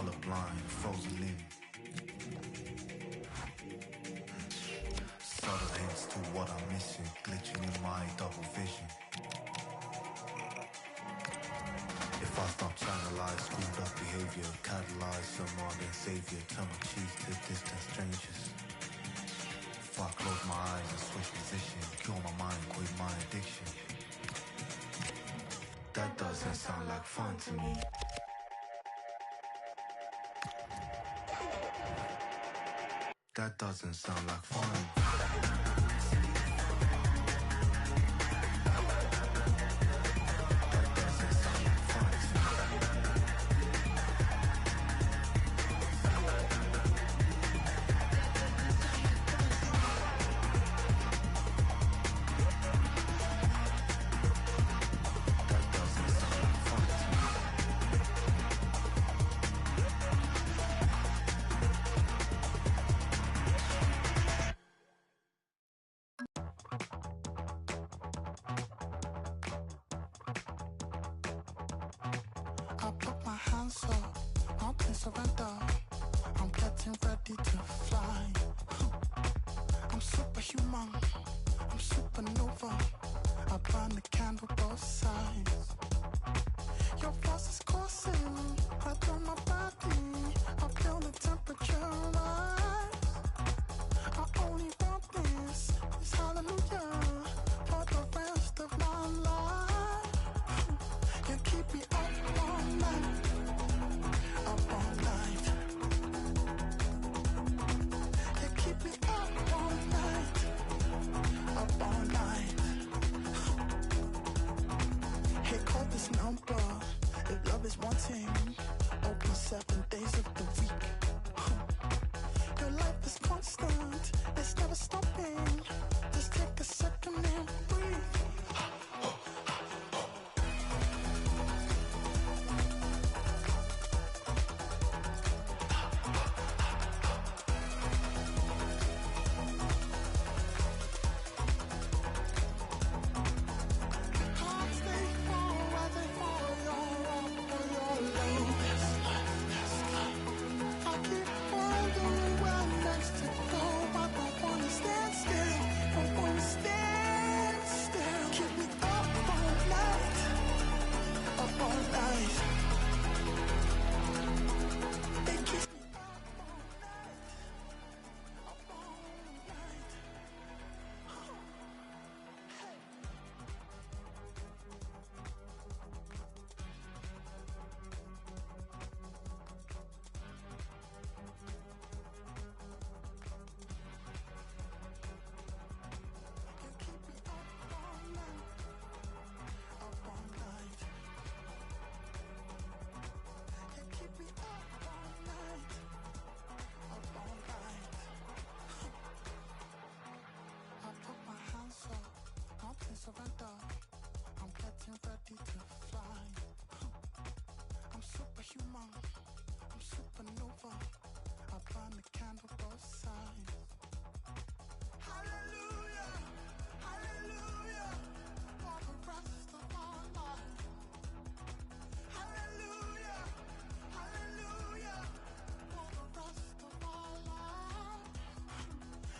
colorblind, frozen limb. Subtle hints to what I'm missing, glitching in my double vision. If I stop channelized, screwed up behavior, catalyze some modern savior, turn my cheeks to distant strangers. If I close my eyes and switch position, cure my mind, quit my addiction. That doesn't sound like fun to me. That doesn't sound like fun. I put my hands up, mountain surrender. I'm getting ready to fly. I'm superhuman, I'm supernova. I burn the candle both sides. Your force is coursing right through my body. I feel the temperature rise. I only want this hallelujah for the rest of my life. You keep me up all night, up all night. You keep me up all night, up all night. Hey, call this number if love is wanting. Open 7 days of the week. Your life is constant, it's never stopping. Just take a second and breathe. Surrender. I'm getting ready to fly. I'm superhuman, I'm supernova. I burn the candle both sides. Hallelujah, hallelujah, for the rest of my life. Hallelujah, hallelujah, for the rest of my life.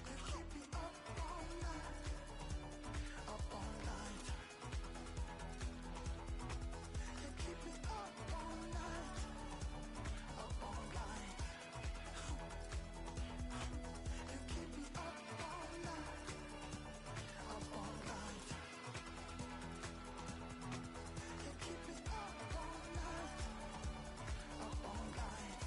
You keep me up all night, up all night. You keep me up all night, up all night. You keep me up all night, up all night. You keep me up all night, up all night.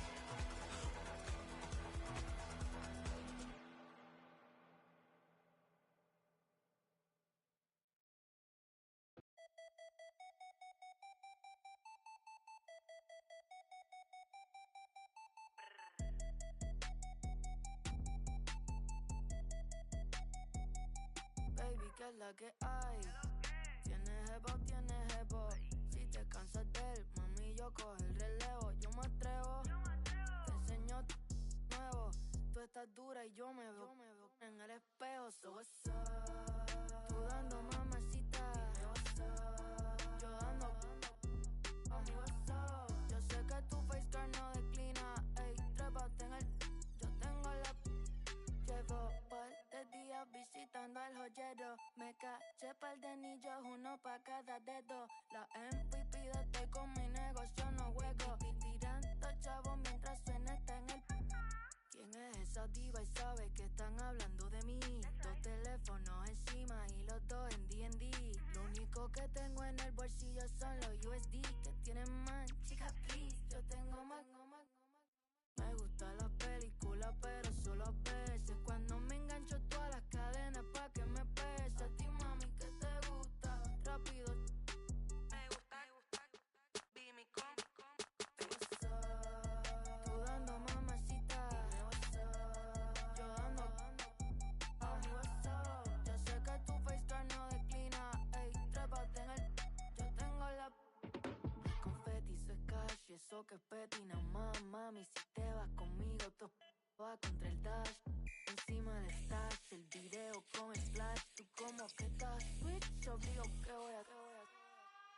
Baby, ¿qué es la que hay? Tienes jevo. Si te cansas de él, mami, yo cojo el relevo. Yo me atrevo, te enseño nuevo. Tú estás dura y yo me veo en el espejo. So what's up? Tú dando mamacita, yo dando mami, what's up? Yo sé que tu face card no declina. caballero. Me caché par de anillos, uno pa' cada dedo. La MVP de estoy con mi negocio, no juego. Tirando chavos mientras suena está en el... ¿Quién es esa diva y sabe que están hablando de mí? Dos teléfonos encima y los dos en D&D. Lo único que tengo en el bolsillo son los USD que tienen man. Chica, please, yo tengo más. Me gustan las películas, pero solo a veces. Cuando me engancho todas las cadenas pa' que me pese. A ti, mami, que te gusta. Rápido. Me gusta. Be mi compa. Tú dando mamacita. Yo dando. Yo sé que tu FaceTime no declina. Ey, trépate en el. Yo tengo la. Confeti, eso es cash. Eso que es petina, mami. Si te vas conmigo, tú va contra el dash. Encima del stash, el video con el flash. Tú como que estás switch, obvio que voy a.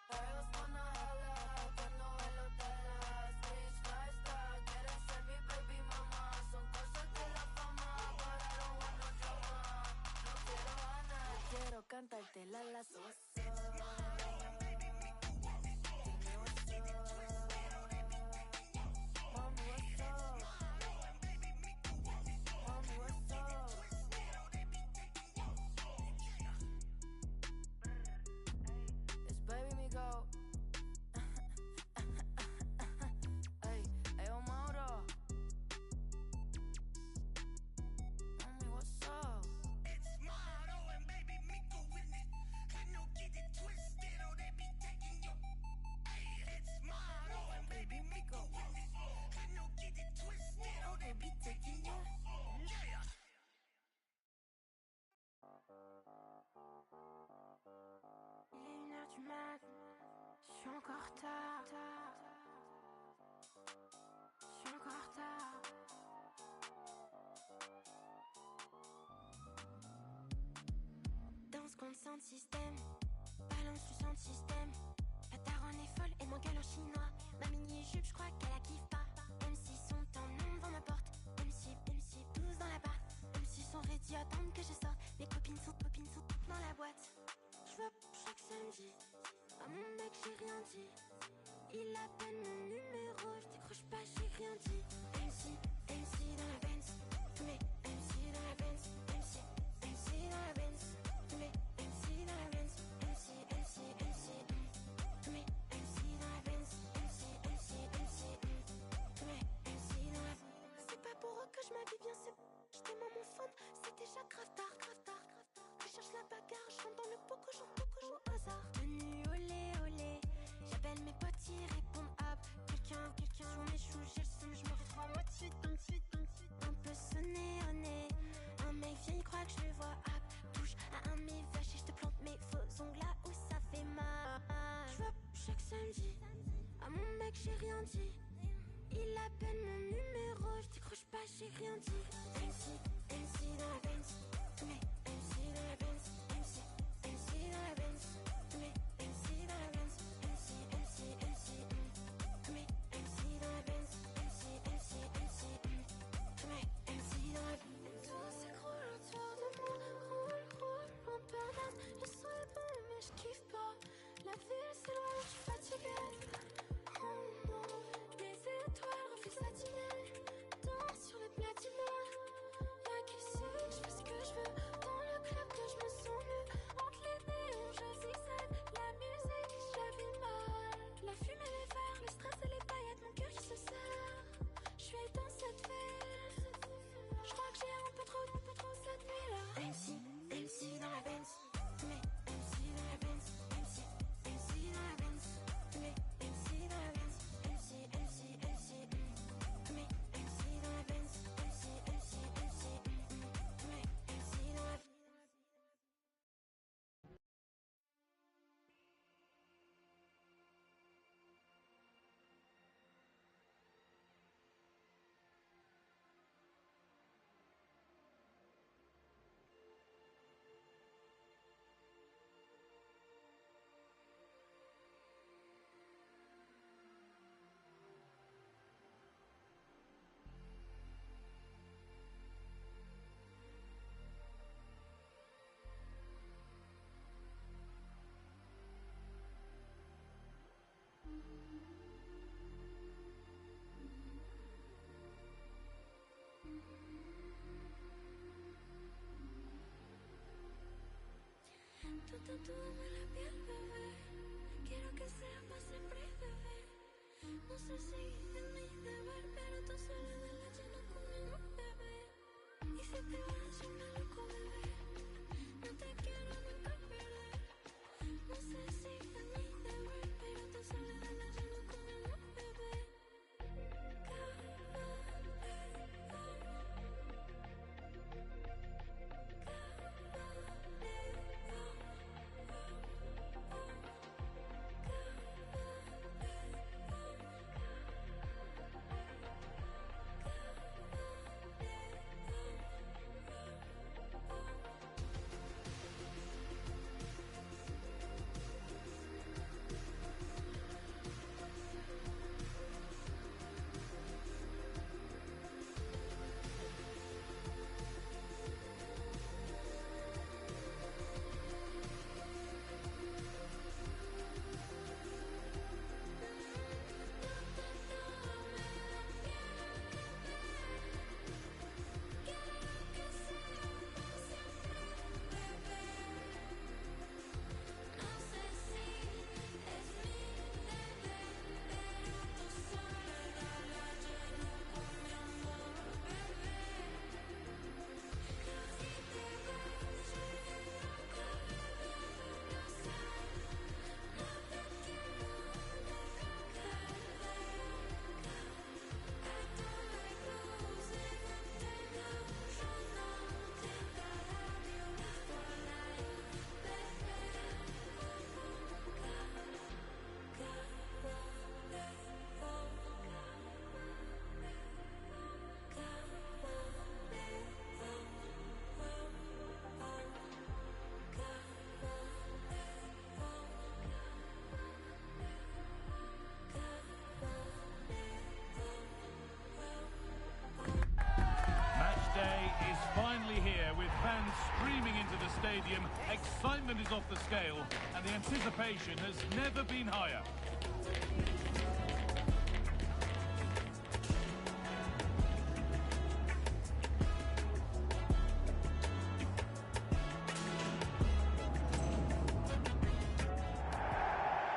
Ellos van a jalar cuando ven los telas. Switch lifestyle, quieren ser mi baby mama. Son cosas de la fama, pararon buenos dramas. No quiero ganar, quiero cantarte la lazo. Du mat, je suis encore retard. Je suis encore retard. Danse contre sound système, balance du sound système. La daronne est folle et m'engueule en chinois. Ma mini-jupe, je crois qu'elle la kiffe pas. M6 sont en nom devant ma porte. M6, 12 dans l'appart. M6 sont ready, attendent que je sorte. Mes copines sont toutes dans la boîte. Je veux chaque samedi. À mon mec j'ai rien dit. Il appelle mon numéro, je décroche pas, j'ai rien dit. MC dans la Benz. Tous mes MC dans la Benz. MC dans la Benz. Tous mes MC dans la Benz. MC. Tous mes MC dans la Benz. MC. Tous mes MC dans la Benz. C'est pas pour eux que je m'habille bien, c'est j'étais moi mon phone. C'est déjà grave tard. Je cherche la bagarre, je rentre dans le poco, au hasard. Menu olé. J'appelle mes potes, ils répondent hop. Quelqu'un sur mes choux, j'ai le seum, je me retrouve en mode suite. Un peu sonné au nez. Un mec vient, il croit que je le vois hop. Touche à un de mes vaches et je te plante mes faux ongles là où ça fait mal. Je vois chaque samedi. À mon mec, j'ai rien dit. Il appelle mon numéro, je décroche pas, j'ai rien dit. MC dans la Benz. Tous mes MC dans la Benz. MC dans la Benz. Tous mes MC dans la Benz. MC. Tous mes MC dans la Benz. MC. Tous mes MC dans la Benz. Tout s'écroule autour de moi. Roule, en burn-out. Le son est bon, mais je kiffe pas. La ville s'éloigne, je suis fatiguée. Oh non, des étoiles refusent la dîner. Danse sur les platines. Y'a qui sait que je fais ce que je veux. tatúame la piel, bebé. Quiero que sea para siempre, bebé. No sé si es mi deber, pero tu soledad la lleno con mi amor, bebé. Y si te vas, yo me loco, bebé. No te quiero nunca perder. No sé si es mi deber, pero tu soledad la lleno con mi amor, bebé. Day is finally here with fans streaming into the stadium. Excitement is off the scale and the anticipation has never been higher.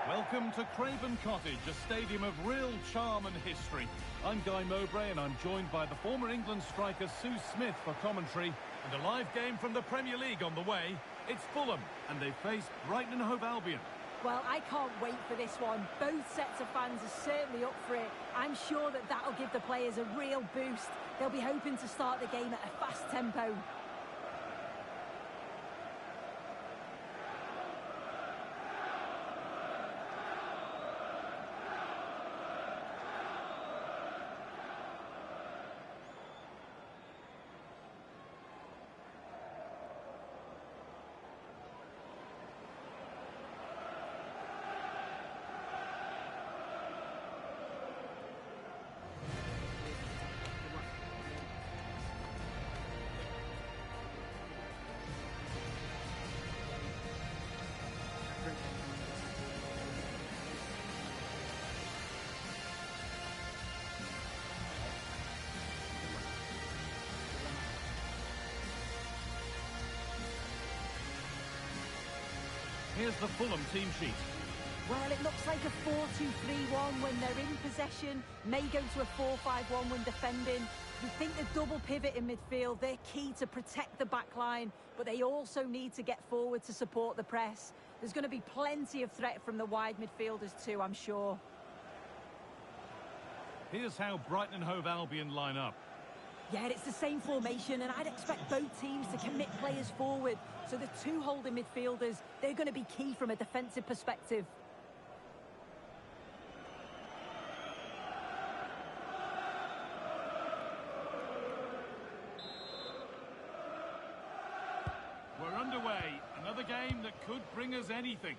Welcome to Craven Cottage, a stadium of real charm and history. I'm Guy Mowbray and I'm joined by the former England striker Sue Smith for commentary. And a live game from the Premier League on the way. It's Fulham and they face Brighton and Hove Albion. Well, I can't wait for this one. Both sets of fans are certainly up for it. I'm sure that that'll give the players a real boost. They'll be hoping to start the game at a fast tempo. Here's the Fulham team sheet. Well, it looks like a 4-2-3-1 when they're in possession, may go to a 4-5-1 when defending. You think the double pivot in midfield, they're key to protect the back line, but they also need to get forward to support the press. There's going to be plenty of threat from the wide midfielders too, I'm sure. Here's how Brighton and Hove Albion line up. Yeah, it's the same formation, and I'd expect both teams to commit players forward. So the two holding midfielders, they're going to be key from a defensive perspective. We're underway. Another game that could bring us anything.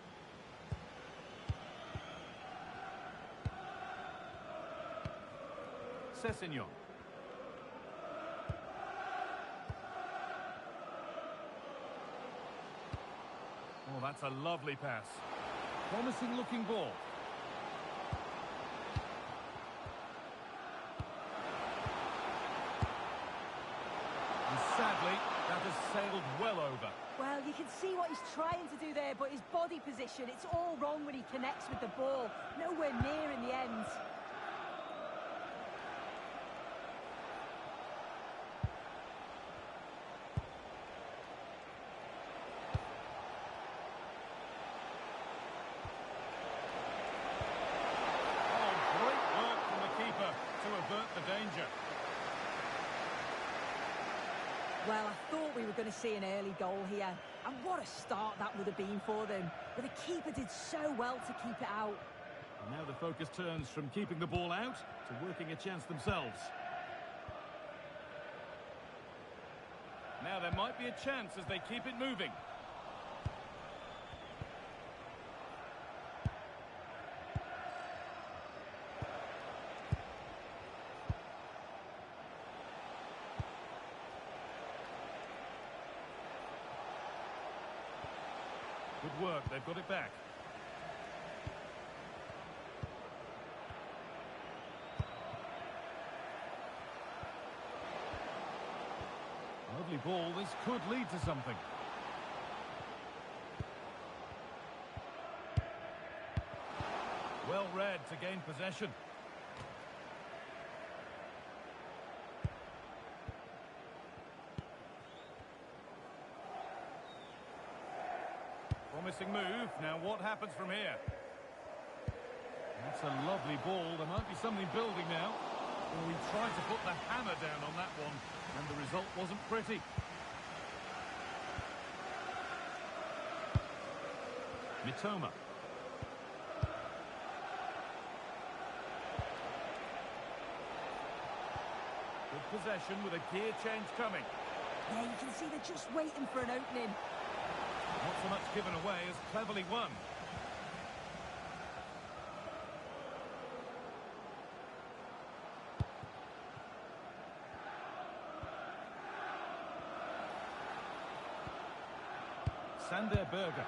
Sessegnon. Oh, that's a lovely pass. Promising looking ball. And sadly, that has sailed well over. Well, you can see what he's trying to do there, but his body position, it's all wrong when he connects with the ball. Nowhere near in the end. The danger. Well, I thought we were going to see an early goal here. And what a start that would have been for them. But the keeper did so well to keep it out. And now the focus turns from keeping the ball out to working a chance themselves. Now there might be a chance as they keep it moving. Good work, they've got it back. Lovely ball, this could lead to something. Well read to gain possession. Promising move. Now what happens from here? That's a lovely ball. There might be something building now. Well, we tried to put the hammer down on that one, and the result wasn't pretty. Mitoma. Good possession with a gear change coming. Yeah, you can see they're just waiting for an opening. Not so much given away as cleverly won. Sander Berger.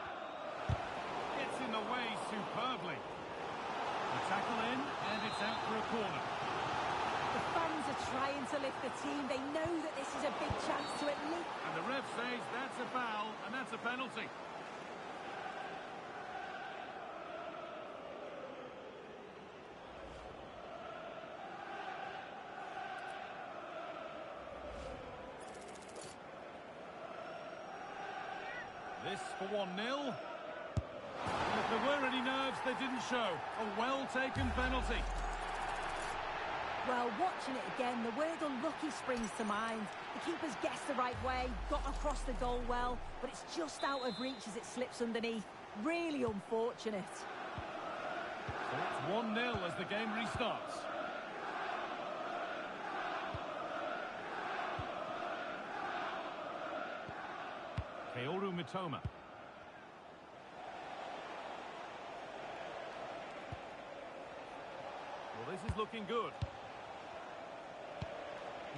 It's in the way superbly. The tackle in, and it's out for a corner. The fans are trying to lift the team. They know that this is a big chance to at least... And the ref says that's a foul, and that's a penalty. This for 1-0. If there were any nerves, they didn't show. A well-taken penalty. Well, watching it again, the word unlucky springs to mind. The keeper's guessed the right way, got across the goal well, but it's just out of reach as it slips underneath. Really unfortunate. So it's 1-0 as the game restarts. Kaoru Mitoma. Well, this is looking good.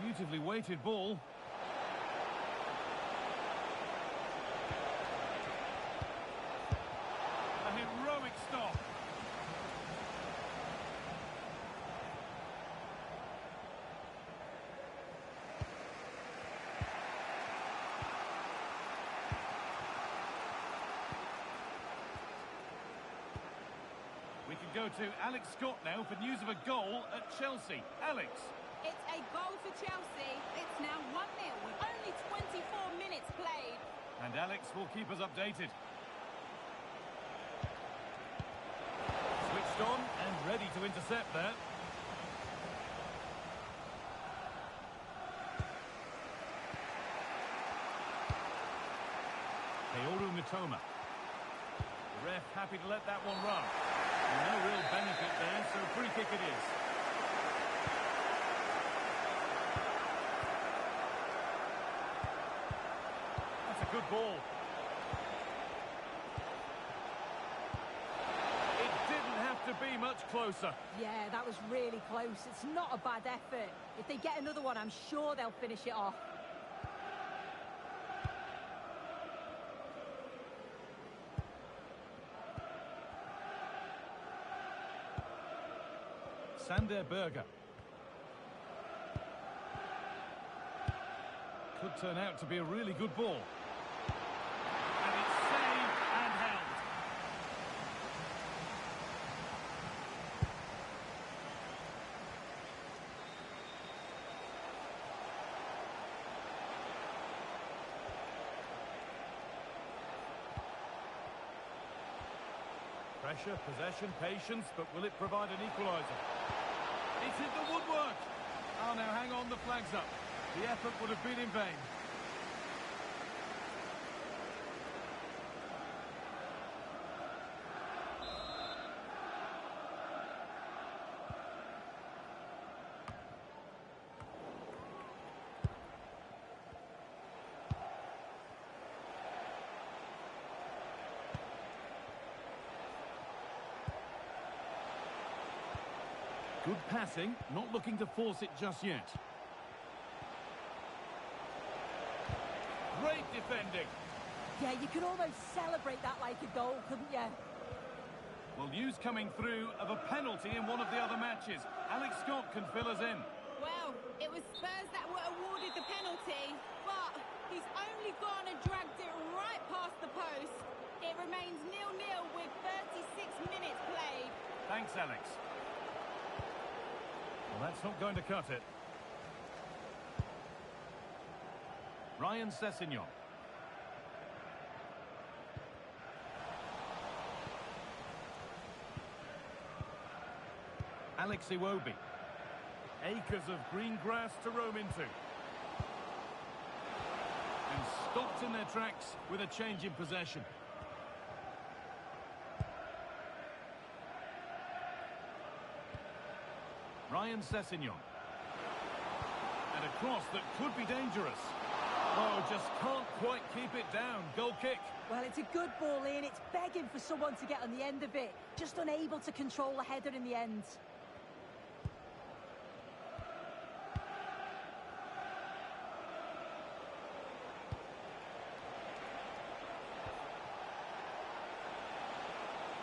Beautifully weighted ball. A heroic stop. We can go to Alex Scott now for news of a goal at Chelsea. Alex. It's a goal for Chelsea. It's now 1-0 with only 24 minutes played. And Alex will keep us updated. Switched on and ready to intercept there. Kaoru Mitoma. The ref happy to let that one run. No real benefit there, so free kick it is. Good ball. It didn't have to be much closer. Yeah, that was really close. It's not a bad effort. If they get another one, I'm sure they'll finish it off. Sander Berger. Could turn out to be a really good ball. Pressure, possession, patience, but will it provide an equaliser? It's hit the woodwork! Oh, now hang on, the flag's up. The effort would have been in vain. Good passing, not looking to force it just yet. Great defending. Yeah, you could almost celebrate that like a goal, couldn't you? Well, news coming through of a penalty in one of the other matches. Alex Scott can fill us in. Well, it was Spurs that were awarded the penalty, but he's only gone and dragged it right past the post. It remains 0-0 with 36 minutes played. Thanks, Alex. Well, that's not going to cut it. Ryan Sessegnon. Alex Iwobi. Acres of green grass to roam into. And stopped in their tracks with a change in possession. Ryan Sessegnon. And a cross that could be dangerous. Oh, just can't quite keep it down. Goal kick. Well, it's a good ball in. It's begging for someone to get on the end of it. Just unable to control the header in the end.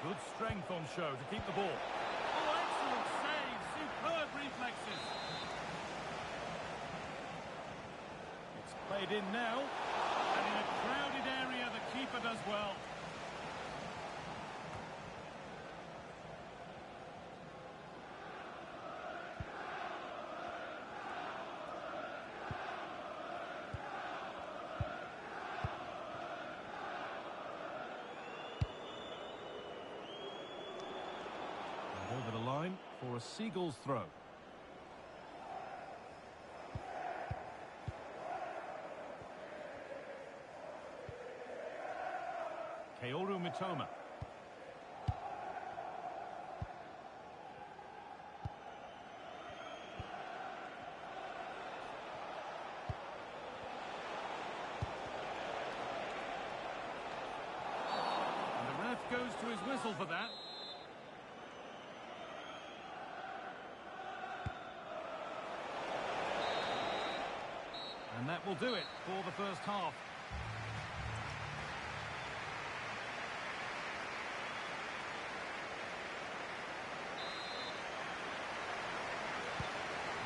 Good strength on show to keep the ball. Oh, excellent save. Superb reflexes. It's played in now. And in a crowded area, the keeper does well. And over the line for a Seagulls throw. Kaoru Mitoma. And the ref goes to his whistle for that. And that will do it for the first half.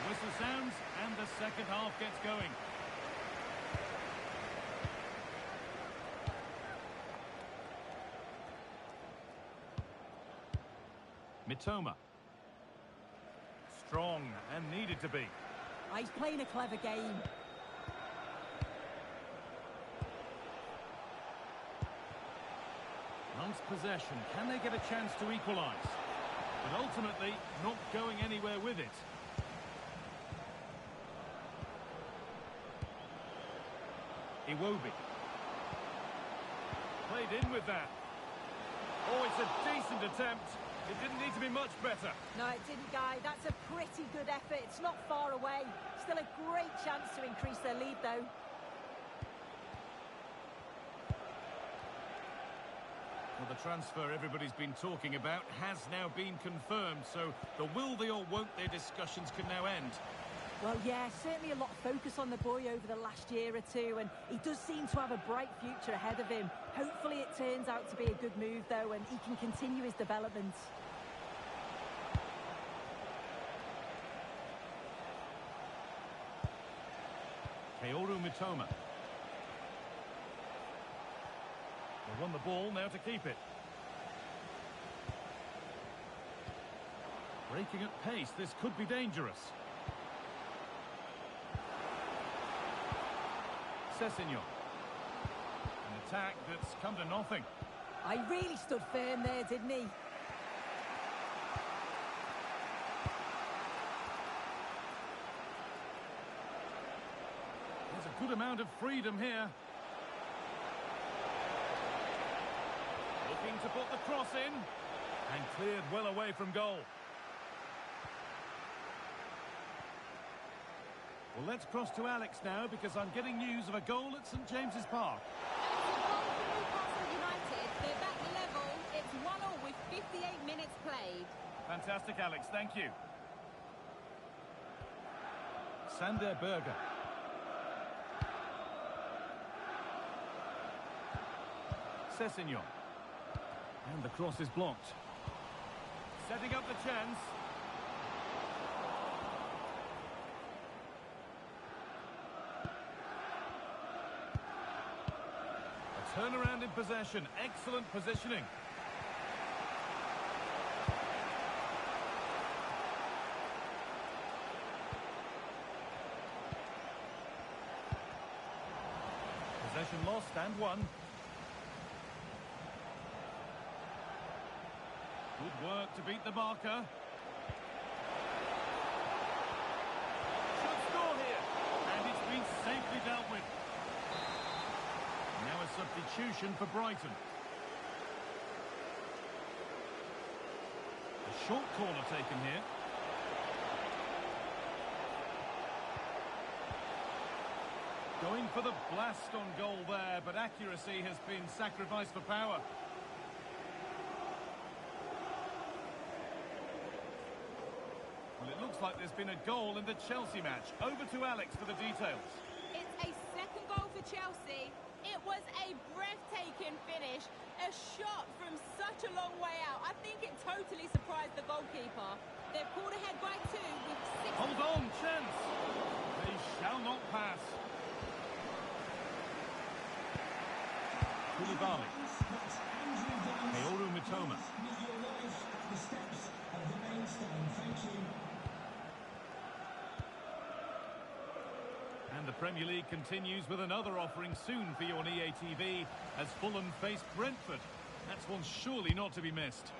The whistle sounds and the second half gets going. Mitoma. Strong and needed to be. He's playing a clever game. Nice possession. Can they get a chance to equalise? But ultimately, not going anywhere with it. Iwobi. Played in with that. Oh, it's a decent attempt. It didn't need to be much better. No, it didn't, Guy. That's a pretty good effort. It's not far away. Still a great chance to increase their lead, though. Well, the transfer everybody's been talking about has now been confirmed, so the will they or won't they discussions can now end. Well, yeah, certainly a lot of focus on the boy over the last year or two, and he does seem to have a bright future ahead of him. Hopefully it turns out to be a good move, though, and he can continue his development. Kaoru Mitoma. They won the ball, now to keep it. Breaking at pace, this could be dangerous. Sessegnon. An attack that's come to nothing. He really stood firm there, didn't he? Good amount of freedom here. Looking to put the cross in. And cleared well away from goal. Well, let's cross to Alex now, because I'm getting news of a goal at St James's Park. Newcastle United, they're back level. It's 1-1 with 58 minutes played. Fantastic, Alex. Thank you. Sander Berger. Sessegnon. And the cross is blocked. Setting up the chance. A turnaround in possession. Excellent positioning. Possession lost and won. Good work to beat the marker. Should score here. And it's been safely dealt with. Now a substitution for Brighton. A short corner taken here. Going for the blast on goal there, but accuracy has been sacrificed for power. Well, it looks like there's been a goal in the Chelsea match. Over to Alex for the details. It's a second goal for Chelsea. It was a breathtaking finish. A shot from such a long way out. I think it totally surprised the goalkeeper. They've pulled ahead by 2 with 6... Hold on, chance. They shall not pass. Koulibaly. Kaoru Mitoma. And the Premier League continues with another offering soon for you on EA TV as Fulham face Brentford. That's one surely not to be missed.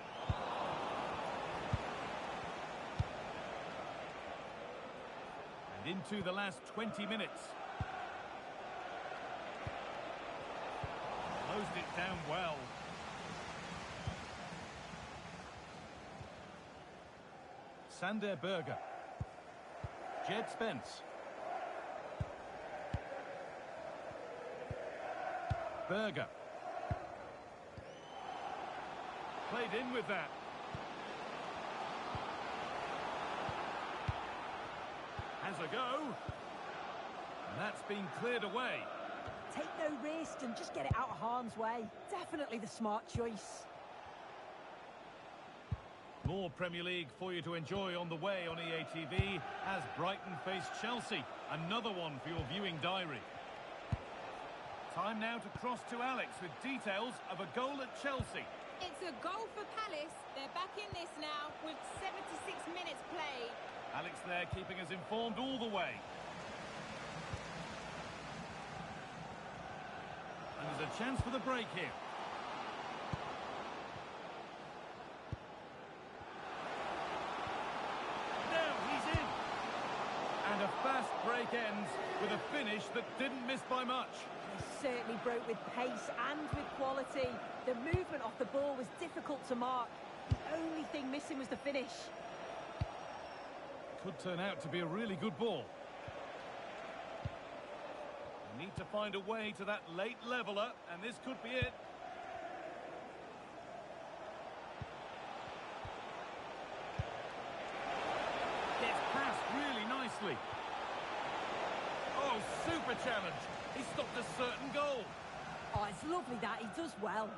And into the last 20 minutes. Closed it down well. Sander Berger. Jed Spence. Berger. Played in with that. Has a go. And that's been cleared away. Take no risk and just get it out of harm's way. Definitely the smart choice. More Premier League for you to enjoy on the way on EA TV as Brighton face Chelsea. Another one for your viewing diary. Time now to cross to Alex with details of a goal at Chelsea. It's a goal for Palace. They're back in this now with 76 minutes played. Alex there keeping us informed all the way. And there's a chance for the break here. Now he's in. And a fast break ends with a finish that didn't miss by much. They certainly broke with pace and with quality. The movement off the ball was difficult to mark. The only thing missing was the finish. Could turn out to be a really good ball. They need to find a way to that late leveller, and this could be it. Gets passed really nicely. Oh, super challenge. He stopped a certain goal. Oh, it's lovely that. He does well.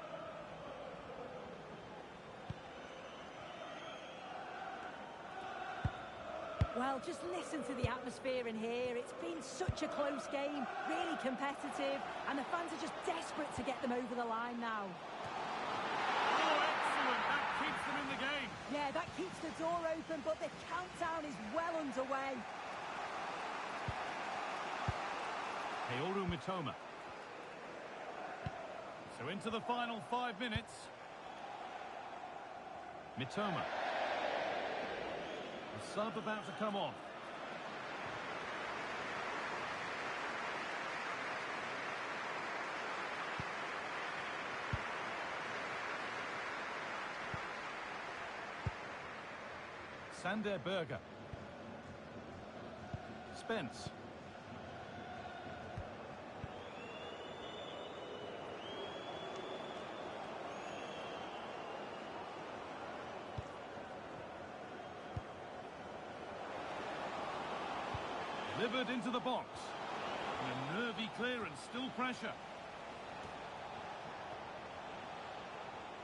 Well, just listen to the atmosphere in here. It's been such a close game, really competitive, and the fans are just desperate to get them over the line now. Oh, excellent. That keeps them in the game. Yeah, that keeps the door open, but the countdown is well underway. Kaoru Mitoma. So into the final 5 minutes. Mitoma. The sub about to come on. Sander Berger. Spence. Delivered into the box. And a nervy clearance, still pressure.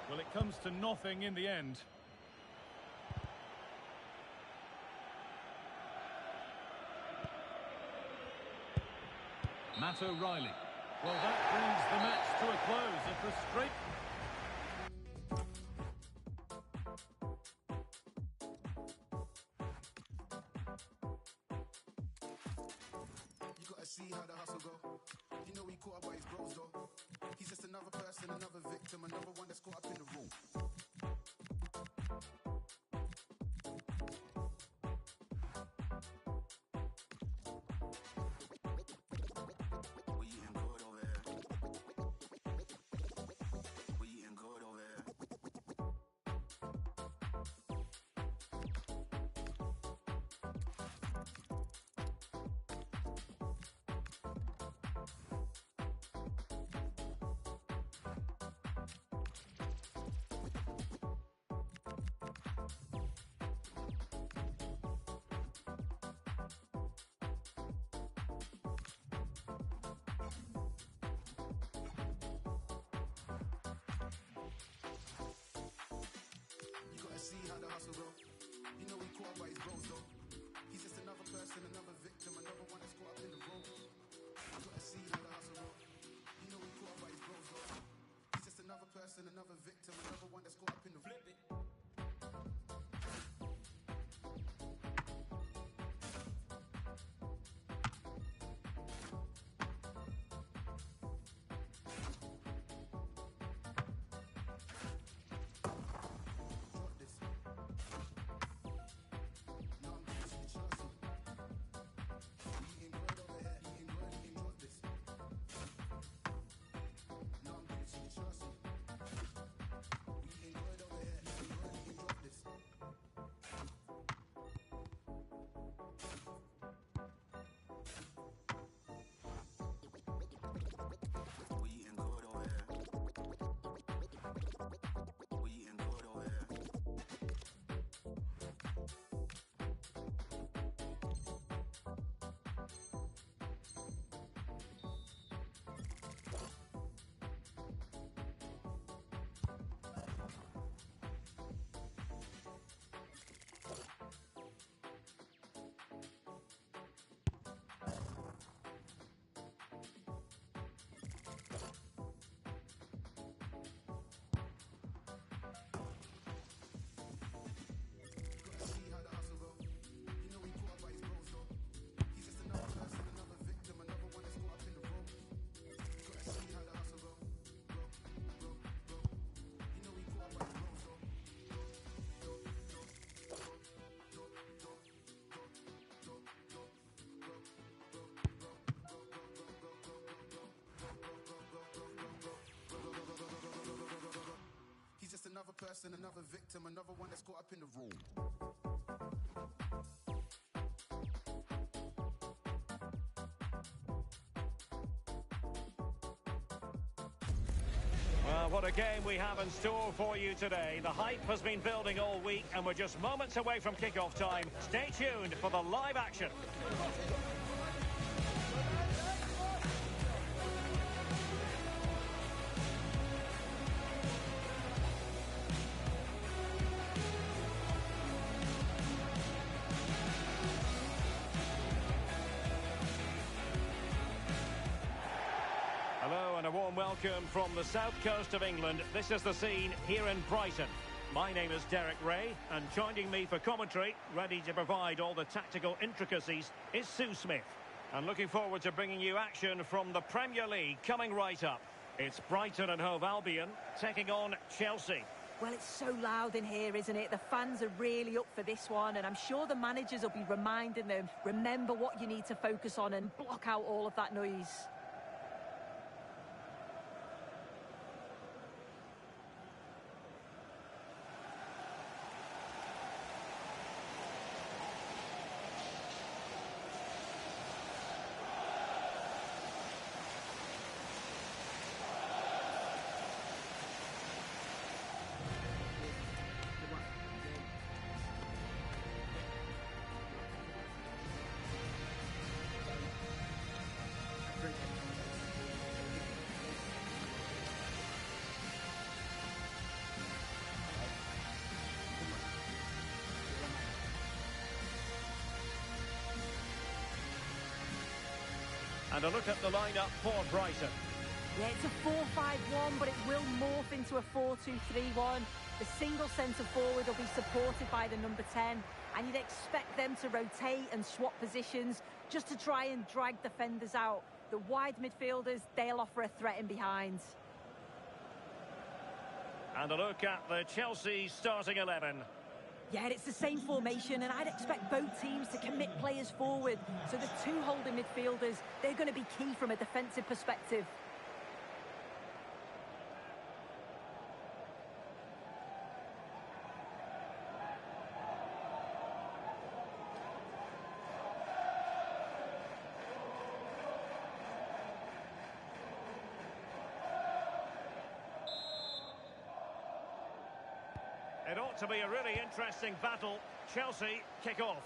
Well, it comes to nothing in the end. Matt O'Reilly. Well, that brings the match to a close. A frustrating... You gotta see how the hustle go. You know he caught up by his bros though. He's just another person, another victim, another one that's caught up in the room. We eating good over here. We eating good over here. You gotta see how the hustle go. You know he caught up by his bros though. He's just another person, another victim, another one that's caught up in the room. You gotta see how the hustle go. You know he caught up by his bros though. He's just another person, another victim, another one that's caught up in the flip it. Drop this. No, I'm giving you the chance. We eating good over here. Eating good, eating drop this. No, I'm giving you the chance. We eating good over here. Eating good, eating drop this. We eating good over here. We eating good over here. Gotta see how the hustle go. You know he caught up by his bros though. He's just another person, another victim, another one that's caught up in the room. Gotta see how the hustle go. Go. You know he caught up by his bros though. He's just another person, another victim, another one that's caught up in the room. Well, what a game we have in store for you today. The hype has been building all week and we're just moments away from kick-off time. Stay tuned for the live action. Hello and a warm welcome from the south coast of England. This is the scene here in Brighton. My name is Derek Ray, and joining me for commentary, ready to provide all the tactical intricacies, is Sue Smith. And looking forward to bringing you action from the Premier League coming right up. It's Brighton and Hove Albion taking on Chelsea. Well, it's so loud in here, isn't it? The fans are really up for this one, and I'm sure the managers will be reminding them, remember what you need to focus on and block out all of that noise. And a look at the lineup for Brighton. Yeah, it's a 4-5-1, but it will morph into a 4-2-3-1. The single centre-forward will be supported by the number 10, and you'd expect them to rotate and swap positions just to try and drag defenders out. The wide midfielders, they'll offer a threat in behind. And a look at the Chelsea starting 11. Yeah, it's the same formation, and I'd expect both teams to commit players forward. So the two holding midfielders, they're going to be key from a defensive perspective. It ought to be a really interesting battle. Chelsea kick off.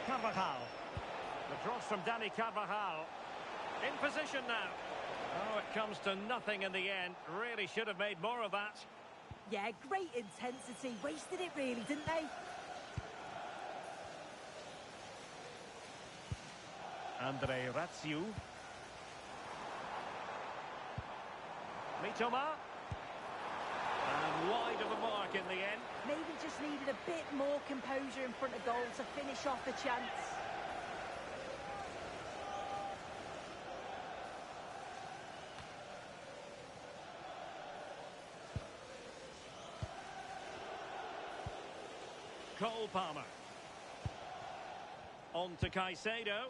Carvajal. The cross from Danny Carvajal. In position now. Oh, it comes to nothing in the end. Really should have made more of that. Yeah, great intensity. Wasted it really, didn't they? Andre Ratsiu. Mitoma. And wide of the mark in the end. Maybe just needed a bit more composure in front of goal to finish off the chance. Cole Palmer. On to Caicedo.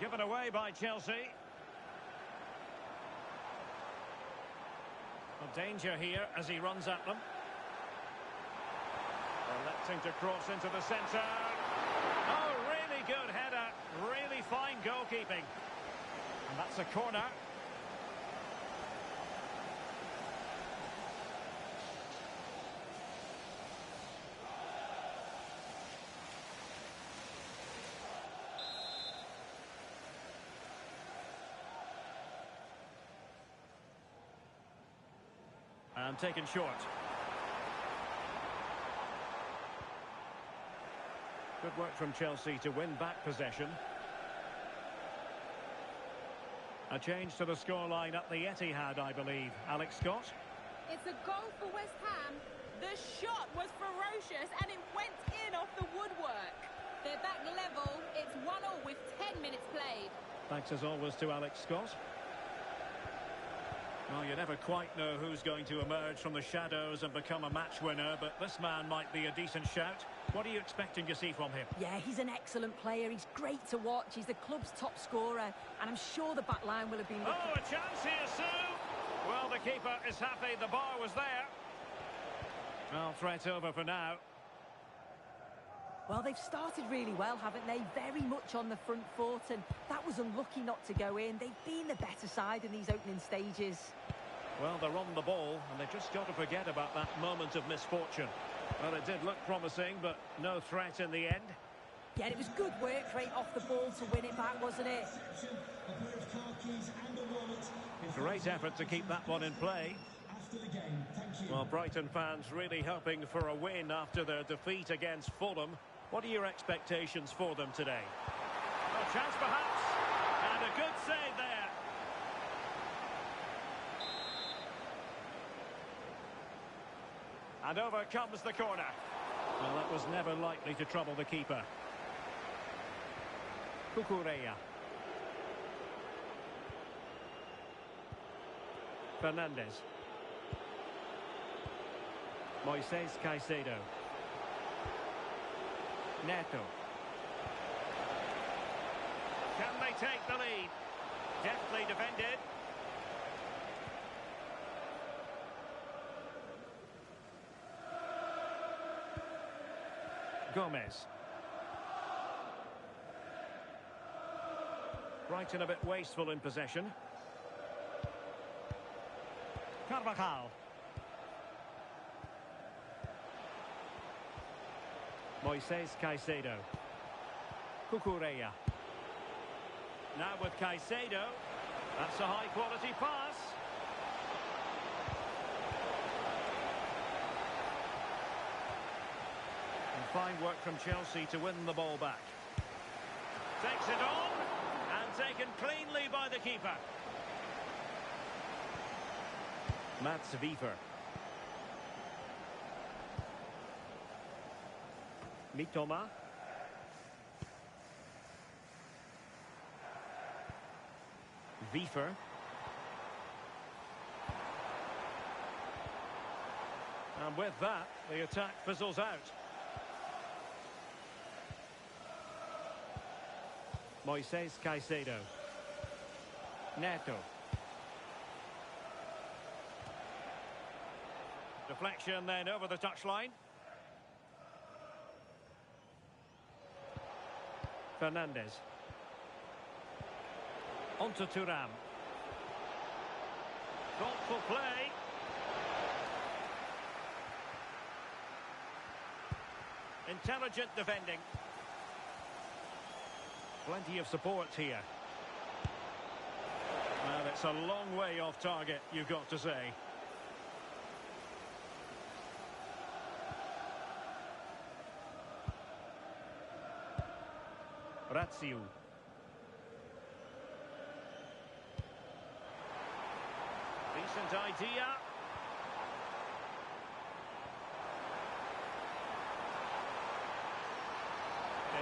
Given away by Chelsea. A danger here as he runs at them. Electing to cross into the centre. Oh, really good header. Really fine goalkeeping. And that's a corner. And taken short. Good work from Chelsea to win back possession. A change to the scoreline at the Etihad, I believe. Alex Scott. It's a goal for West Ham. The shot was ferocious and it went in off the woodwork. They're back level. It's 1-1 with 10 minutes played. Thanks as always to Alex Scott. Well, you never quite know who's going to emerge from the shadows and become a match winner, but this man might be a decent shout. What are you expecting to see from him? Yeah, he's an excellent player. He's great to watch. He's the club's top scorer, and I'm sure the back line will have been looking... Oh, a chance here, Sue! Well, the keeper is happy the bar was there. Well, threat over for now. Well, they've started really well, haven't they? Very much on the front foot, and that was unlucky not to go in. They've been the better side in these opening stages. Well, they're on the ball, and they've just got to forget about that moment of misfortune. Well, it did look promising, but no threat in the end. Yeah, it was good work right off the ball to win it back, wasn't it? Great effort to keep that one in play. Well, Brighton fans really hoping for a win after their defeat against Fulham. What are your expectations for them today? A chance perhaps, and a good save there. And over comes the corner. Well, that was never likely to trouble the keeper. Cucurella. Fernandez. Moises Caicedo. Neto. Can they take the lead? Deftly defended. Gomez. Brighton a bit wasteful in possession. Carvajal. Moises Caicedo. Cucurella. Now with Caicedo. That's a high-quality pass. And fine work from Chelsea to win the ball back. Takes it on. And taken cleanly by the keeper. Mats Wiever. Mitoma. Wiever. And with that, the attack fizzles out. Moises Caicedo. Neto. Deflection then over the touchline. Fernandez. On to Thuram. Thoughtful play. Intelligent defending. Plenty of support here. Well, it's a long way off target, you've got to say. Razziu. Decent idea.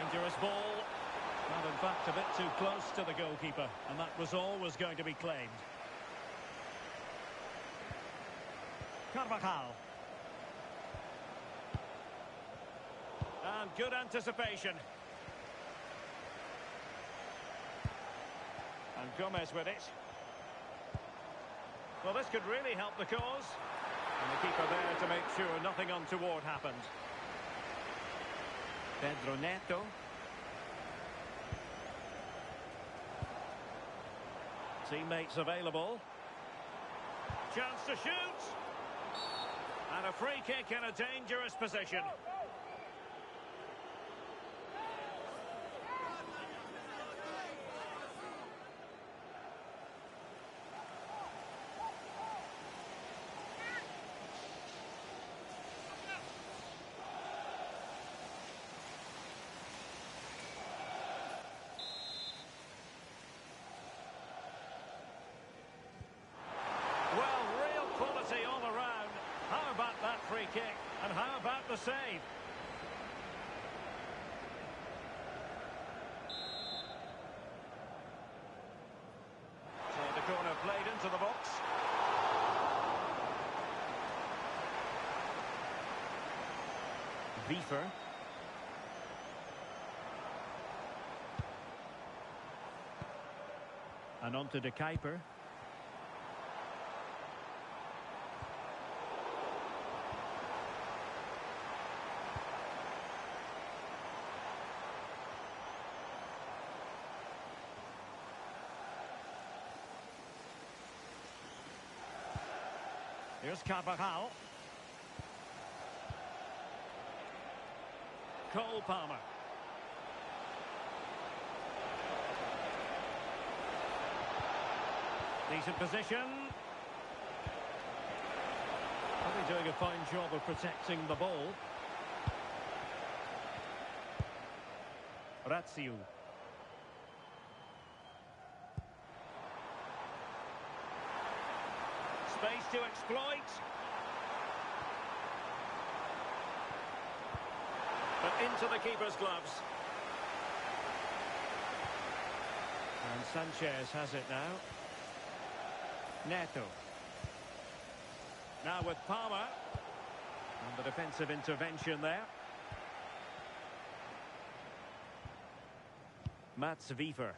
Dangerous ball. And in fact a bit too close to the goalkeeper. And that was always going to be claimed. Carvajal. And good anticipation. And Gomez with it. Well, this could really help the cause. And the keeper there to make sure nothing untoward happened. Pedro Neto. Teammates available. Chance to shoot. And a free kick in a dangerous position. Free kick, and how about the save? So the corner played into the box. Wiever. And on to De Kuiper. Here's Carvajal. Cole Palmer. Decent position. Probably doing a fine job of protecting the ball. Razziu. Space to exploit. But into the keeper's gloves. And Sanchez has it now. Neto. Now with Palmer. And the defensive intervention there. Mats Wiever.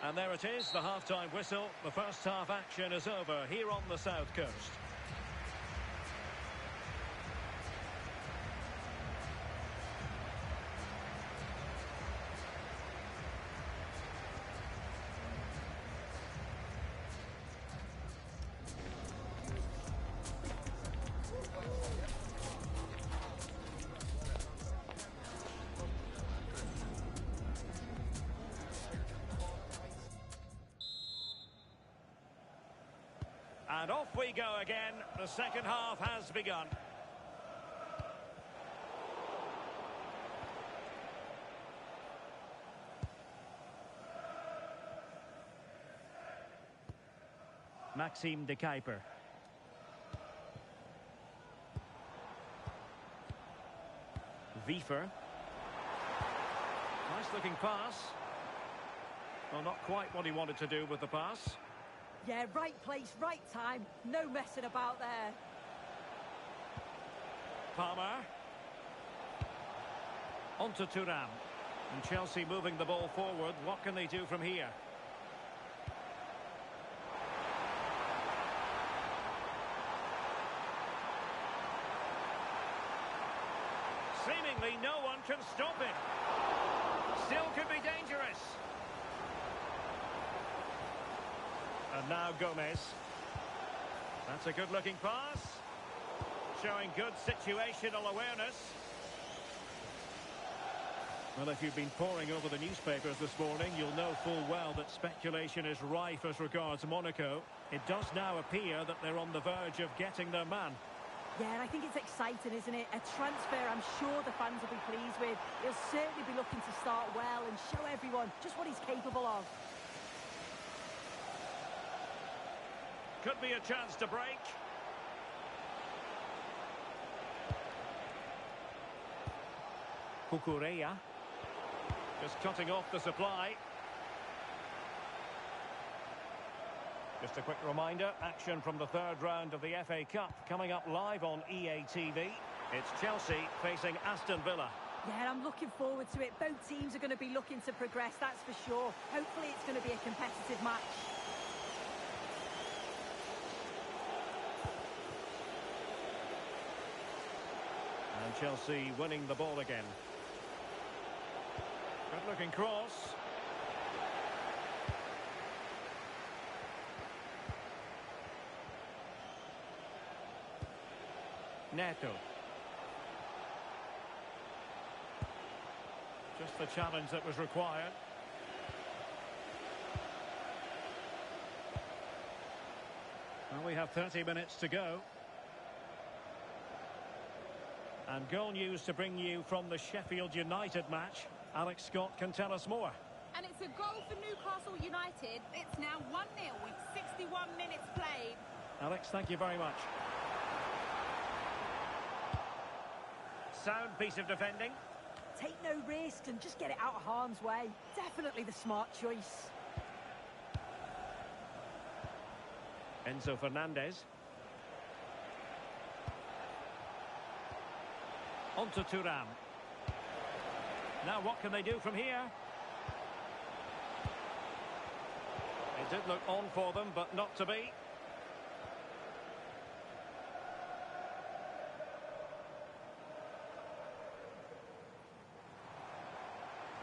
And there it is, the half-time whistle. The first half action is over here on the South Coast. And off we go again. The second half has begun. Maxime de Kuiper. Fifa. Nice looking pass. Well, not quite what he wanted to do with the pass. Yeah, right place, right time. No messing about there. Palmer. On to Thuram. And Chelsea moving the ball forward. What can they do from here? Seemingly no one can stop him. Still could be dangerous. And now Gomez. That's a good-looking pass. Showing good situational awareness. Well, if you've been poring over the newspapers this morning, you'll know full well that speculation is rife as regards Monaco. It does now appear that they're on the verge of getting their man. Yeah, and I think it's exciting, isn't it? A transfer I'm sure the fans will be pleased with. He'll certainly be looking to start well and show everyone just what he's capable of. Could be a chance to break. Cucurella. Just cutting off the supply. Just a quick reminder, action from the third round of the FA Cup coming up live on EA TV. It's Chelsea facing Aston Villa. Yeah, I'm looking forward to it. Both teams are going to be looking to progress, that's for sure. Hopefully it's going to be a competitive match. And Chelsea winning the ball again. Good looking cross. Neto. Just the challenge that was required. Well, we have 30 minutes to go. And goal news to bring you from the Sheffield United match. Alex Scott can tell us more. And it's a goal for Newcastle United. It's now 1-0 with 61 minutes played. Alex, thank you very much. Sound piece of defending. Take no risks and just get it out of harm's way. Definitely the smart choice. Enzo Fernandez. On to Thuram. Now what can they do from here? It did look on for them, but not to be.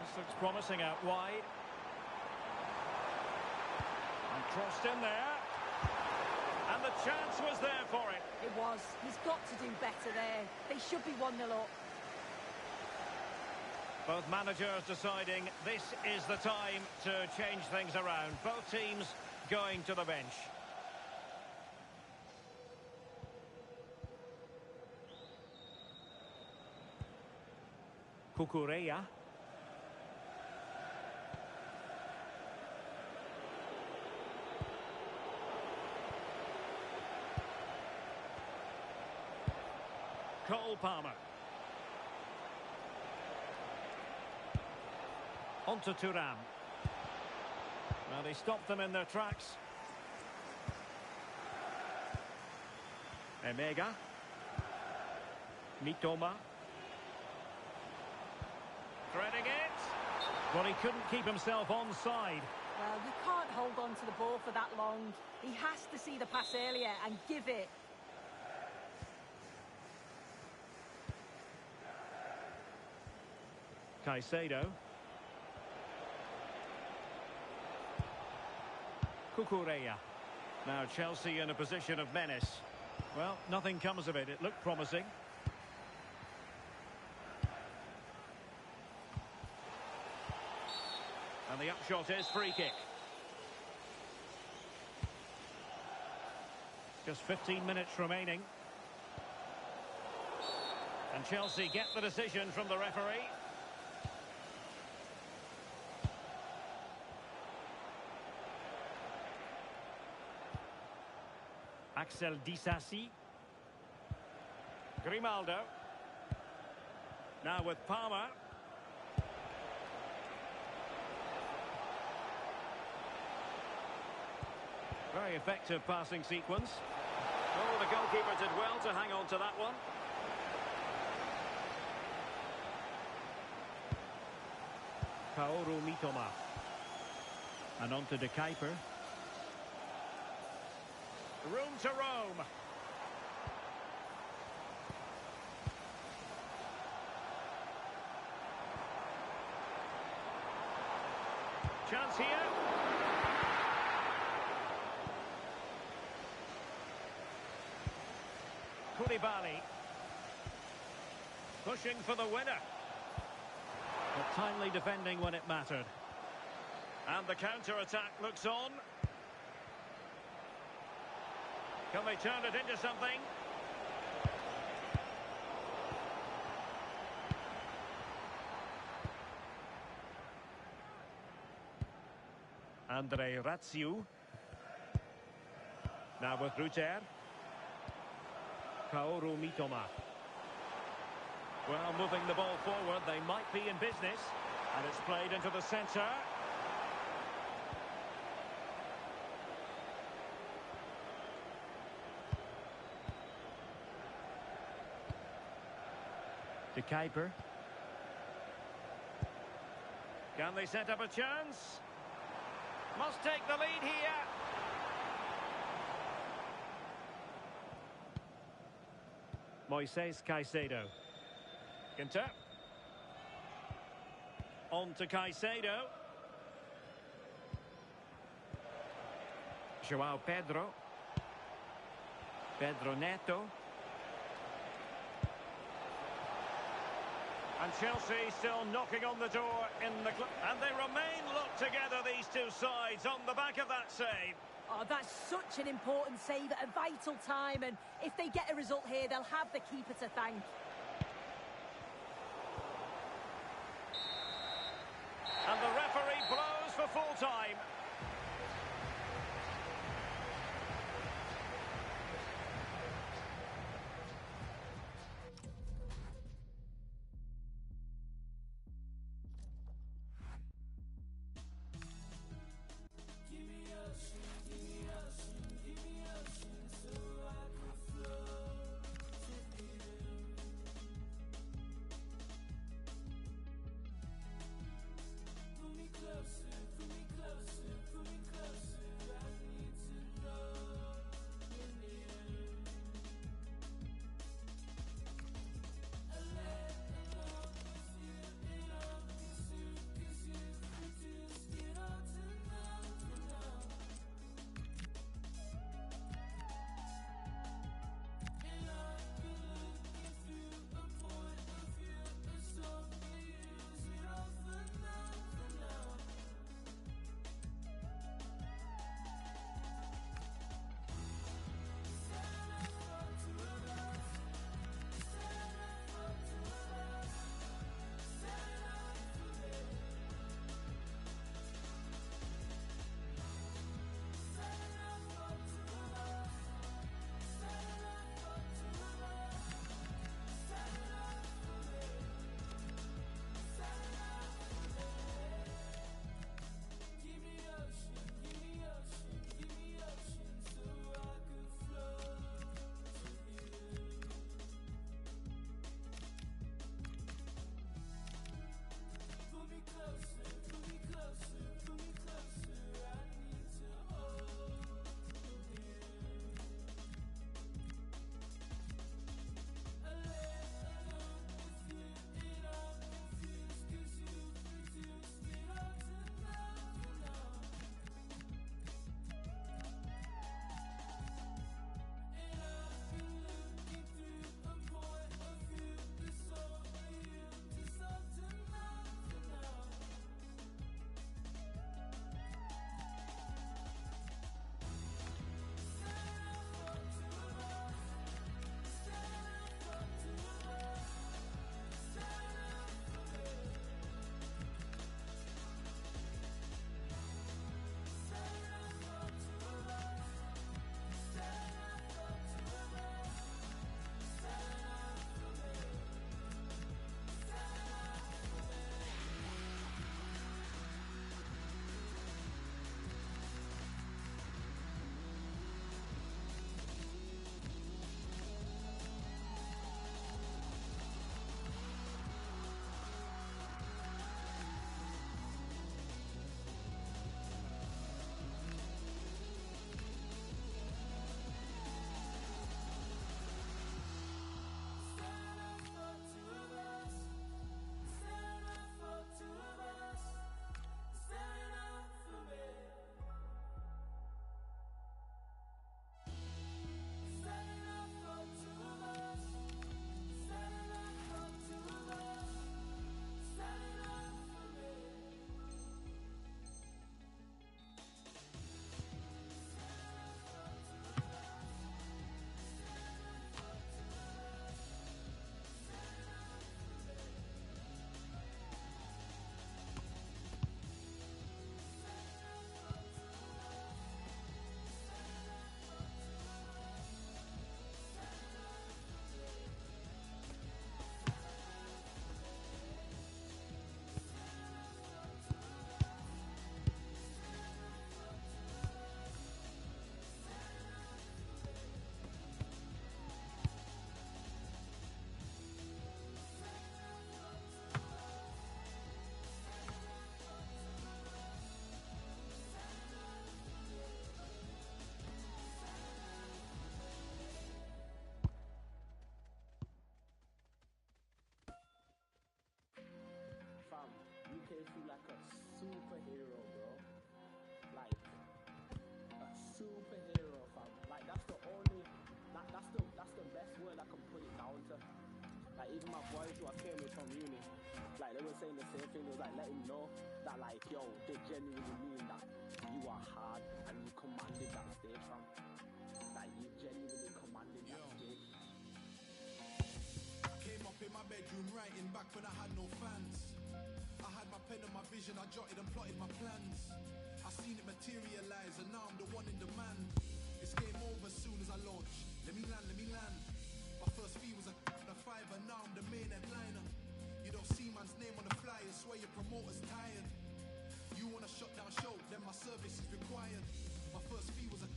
This looks promising out wide. And crossed in there. And the chance was there for it. It was. He's got to do better there. They should be 1-0 up. Both managers deciding this is the time to change things around. Both teams going to the bench. Cucurella. Cole Palmer. On to Thuram. Well, they stopped them in their tracks. Emega. Mitoma. Threading it. Well, he couldn't keep himself onside. Well, you can't hold on to the ball for that long. He has to see the pass earlier and give it. Caicedo. Cucurella. Now Chelsea in a position of menace. Well, nothing comes of it. It looked promising. And the upshot is free kick. Just 15 minutes remaining. And Chelsea get the decision from the referee. Axel Disasi. Grimaldo. Now with Palmer. Very effective passing sequence. Oh, the goalkeeper did well to hang on to that one. Kaoru Mitoma. And on to De Kuiper. Room to roam. Chance here. Koulibaly. Pushing for the winner. But timely defending when it mattered. And the counter-attack looks on. Can they turn it into something? Andre Ratsiu. Now with Ruter. Kaoru Mitoma. Well, moving the ball forward, they might be in business. And it's played into the centre. De Kuiper. Can they set up a chance? Must take the lead here. Moises Caicedo. Ginter. On to Caicedo. João Pedro. Pedro Neto. And Chelsea still knocking on the door in the club. And they remain locked together, these two sides, on the back of that save. Oh, that's such an important save at a vital time. And if they get a result here, they'll have the keeper to thank. And the referee blows for full time. like, even my boys who I came with from uni, like, they were saying the same thing. It was like, let him know that, like, yo, they genuinely mean that you are hard and you commanded that stage, fam. Like, you genuinely commanded that stage. Came up in my bedroom writing back when I had no fans. I had my pen and my vision, I jotted and plotted my plans. I seen it materialize and now I'm the one in demand. It's game over as soon as I launch. Let me land. My first fee was a fiver, now I'm the main headliner. You don't see man's name on the flyers, swear your promoter's tired. You want a shutdown show, then my service is required. My first fee was a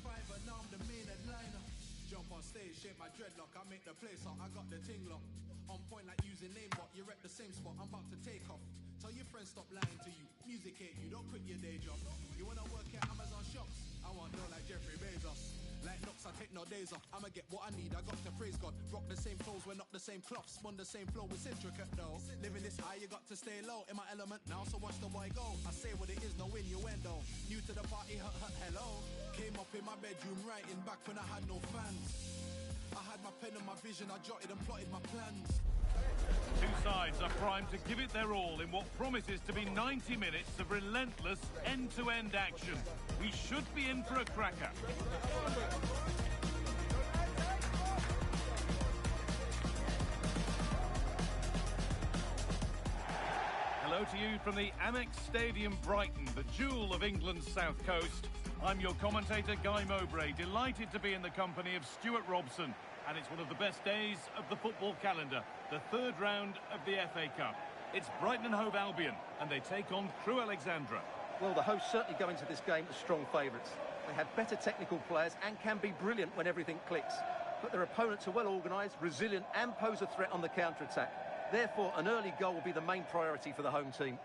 fiver, now I'm the main headliner. Jump on stage, shape my dreadlock, I make the place up, I got the ting lock. On point like using name bot, you're at the same spot, I'm about to take off. Tell your friends stop lying to you, music hate you, don't quit your day job. You wanna work at Amazon shops, I want know like Jeffrey Bezos. Like knocks, I take no days off, I'ma get what I need, I got to praise God. Rock the same clothes, we're not the same cloth, spun the same flow, it's intricate though. Living this high, you got to stay low, in my element now, so watch the boy go. I say what it is, no innuendo. New to the party, hello. Came up in my bedroom writing back when I had no fans. I had my pen and my vision, I jotted and plotted my plans. Two sides are primed to give it their all in what promises to be 90 minutes of relentless end-to-end action. We should be in for a cracker. Hello to you from the Amex Stadium, Brighton, the jewel of England's south coast. I'm your commentator, Guy Mowbray, delighted to be in the company of Stuart Robson. And it's one of the best days of the football calendar, the third round of the FA Cup. It's Brighton and Hove Albion, and they take on Crewe Alexandra. Well, the hosts certainly go into this game as strong favourites. They have better technical players and can be brilliant when everything clicks. But their opponents are well organised, resilient and pose a threat on the counter-attack. Therefore, an early goal will be the main priority for the home team.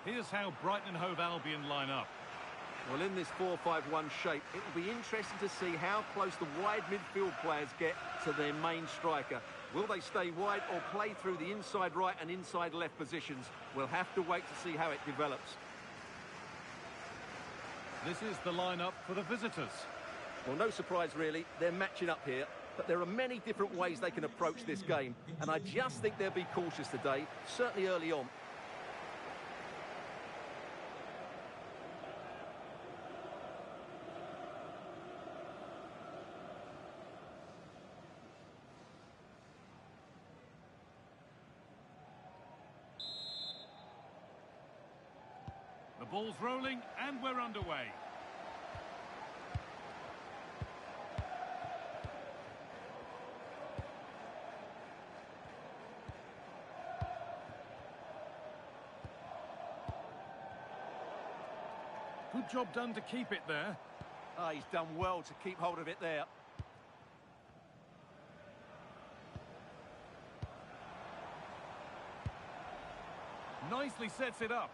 Here's how Brighton and Hove Albion line up. Well, in this 4-5-1 shape, it will be interesting to see how close the wide midfield players get to their main striker. Will they stay wide or play through the inside right and inside left positions? We'll have to wait to see how it develops. This is the lineup for the visitors. Well, no surprise really, they're matching up here, but there are many different ways they can approach this game, and I just think they'll be cautious today, certainly early on. The ball's rolling and we're underway. Good job done to keep it there. Ah, he's done well to keep hold of it there. Nicely sets it up.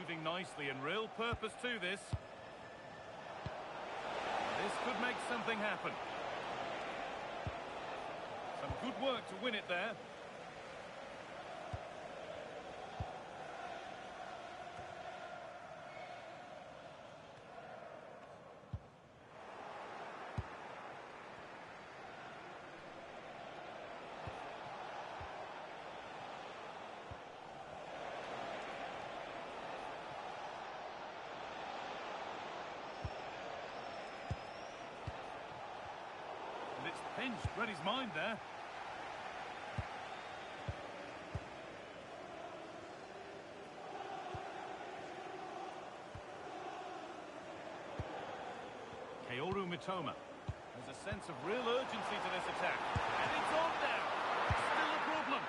Moving nicely and real purpose to this. This could make something happen. Some good work to win it there. changed, read his mind there. Kaoru Mitoma. There's a sense of real urgency to this attack. And it's on now. Still a problem.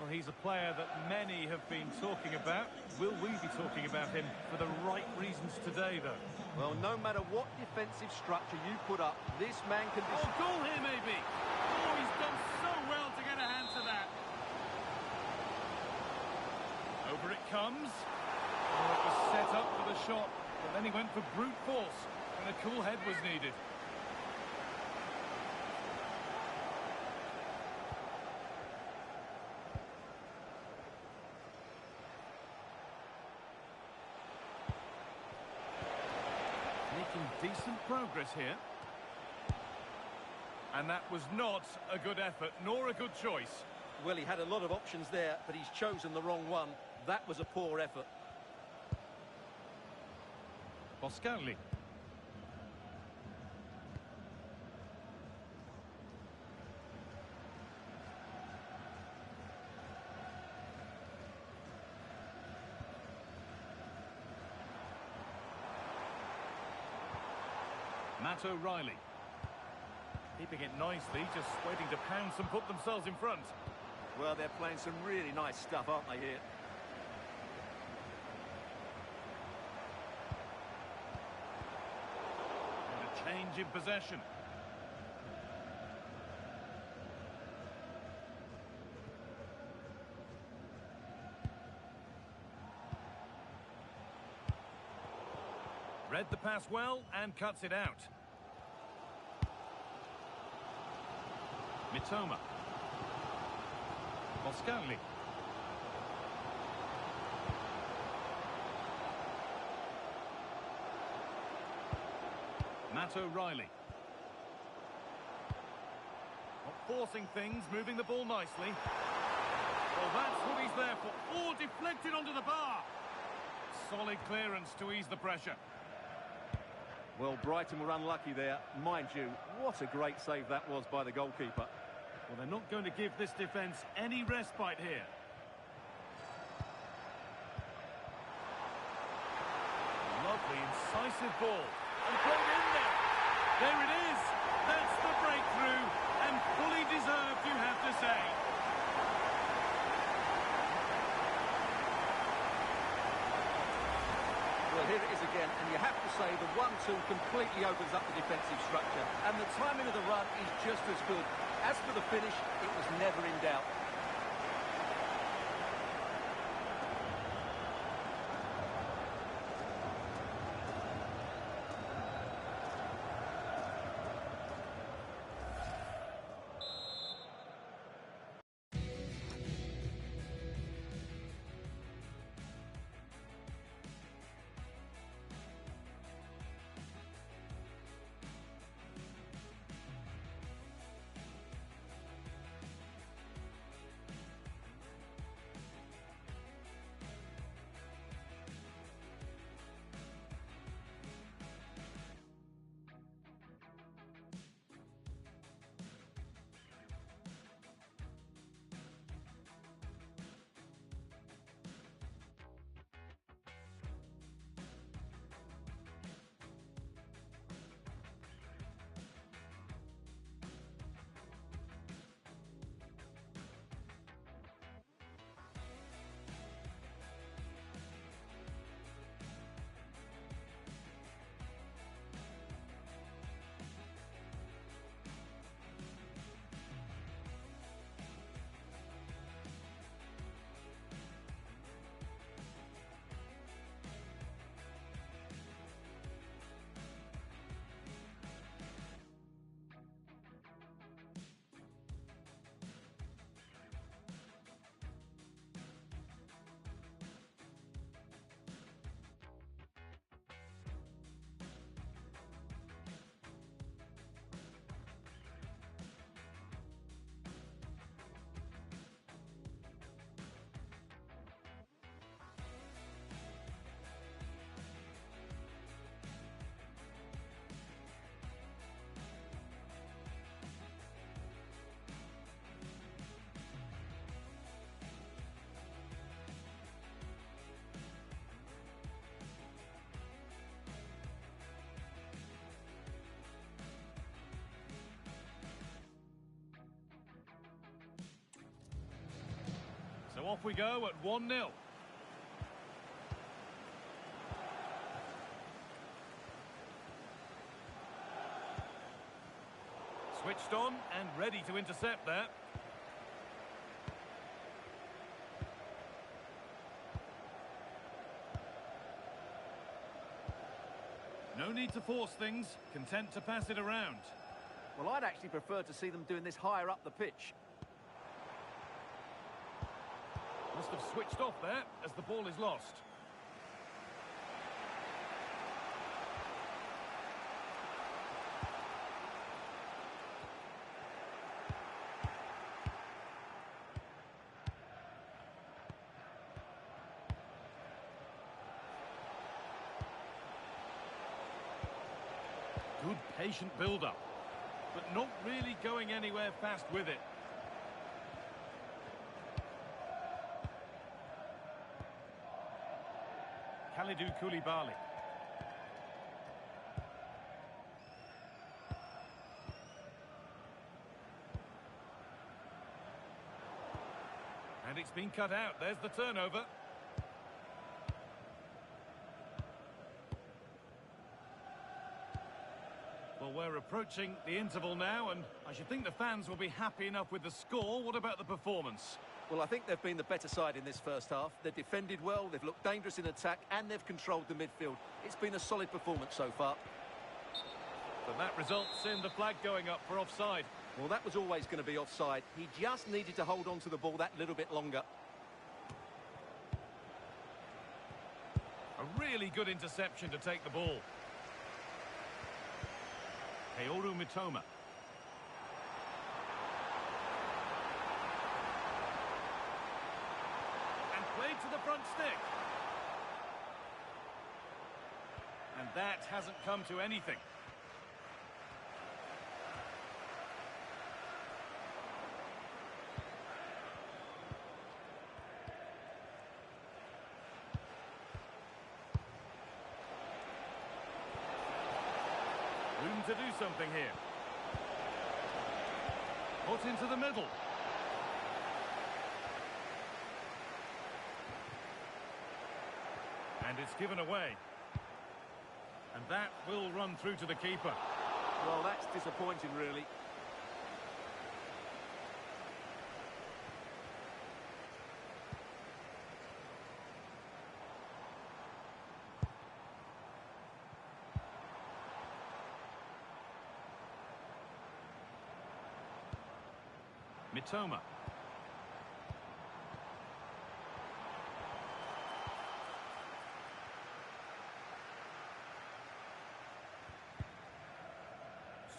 Well, he's a player that many have been talking about. Will we be talking about him for the right reasons today, though? Well, no matter what defensive structure you put up, this man can... Oh, goal here, maybe. Oh, he's done so well to get a hand to that. Over it comes. Oh, it was set up for the shot, but then he went for brute force, and a cool head was needed. Making decent progress here. And that was not a good effort, nor a good choice. Well, he had a lot of options there, but he's chosen the wrong one. That was a poor effort. Boscagli. Matt O'Reilly. Keeping it nicely, just waiting to pounce and put themselves in front. Well, they're playing some really nice stuff, aren't they, here? And a change in possession. Read the pass well and cuts it out. Mitoma. Boscagli. Matt O'Reilly. Not forcing things, moving the ball nicely. Well, that's what he's there for. Oh, deflected onto the bar. Solid clearance to ease the pressure. Well, Brighton were unlucky there. Mind you, what a great save that was by the goalkeeper. Well, they're not going to give this defence any respite here. Lovely, incisive ball. And played in there. There it is. That's the breakthrough. And fully deserved, you have to say. Well, here it is again, and you have to say the 1-2 completely opens up the defensive structure. And the timing of the run is just as good. As for the finish, it was never in doubt. off we go at 1-0. Switched on and ready to intercept there. No need to force things, content to pass it around. Well, I'd actually prefer to see them doing this higher up the pitch. Must have switched off there as the ball is lost. Good patient build-up, but not really going anywhere fast with it. Kalidou Koulibaly. And it's been cut out. There's the turnover. Well, we're approaching the interval now, and I should think the fans will be happy enough with the score. What about the performance? Well, I think they've been the better side in this first half. They've defended well, they've looked dangerous in attack, and they've controlled the midfield. It's been a solid performance so far. But that results in the flag going up for offside. Well, that was always going to be offside. He just needed to hold on to the ball that little bit longer. A really good interception to take the ball. Kaoru Mitoma. And played to the front stick. And that hasn't come to anything. Room to do something here. Put into the middle. And it's given away. And that will run through to the keeper. Well, that's disappointing, really. Mitoma.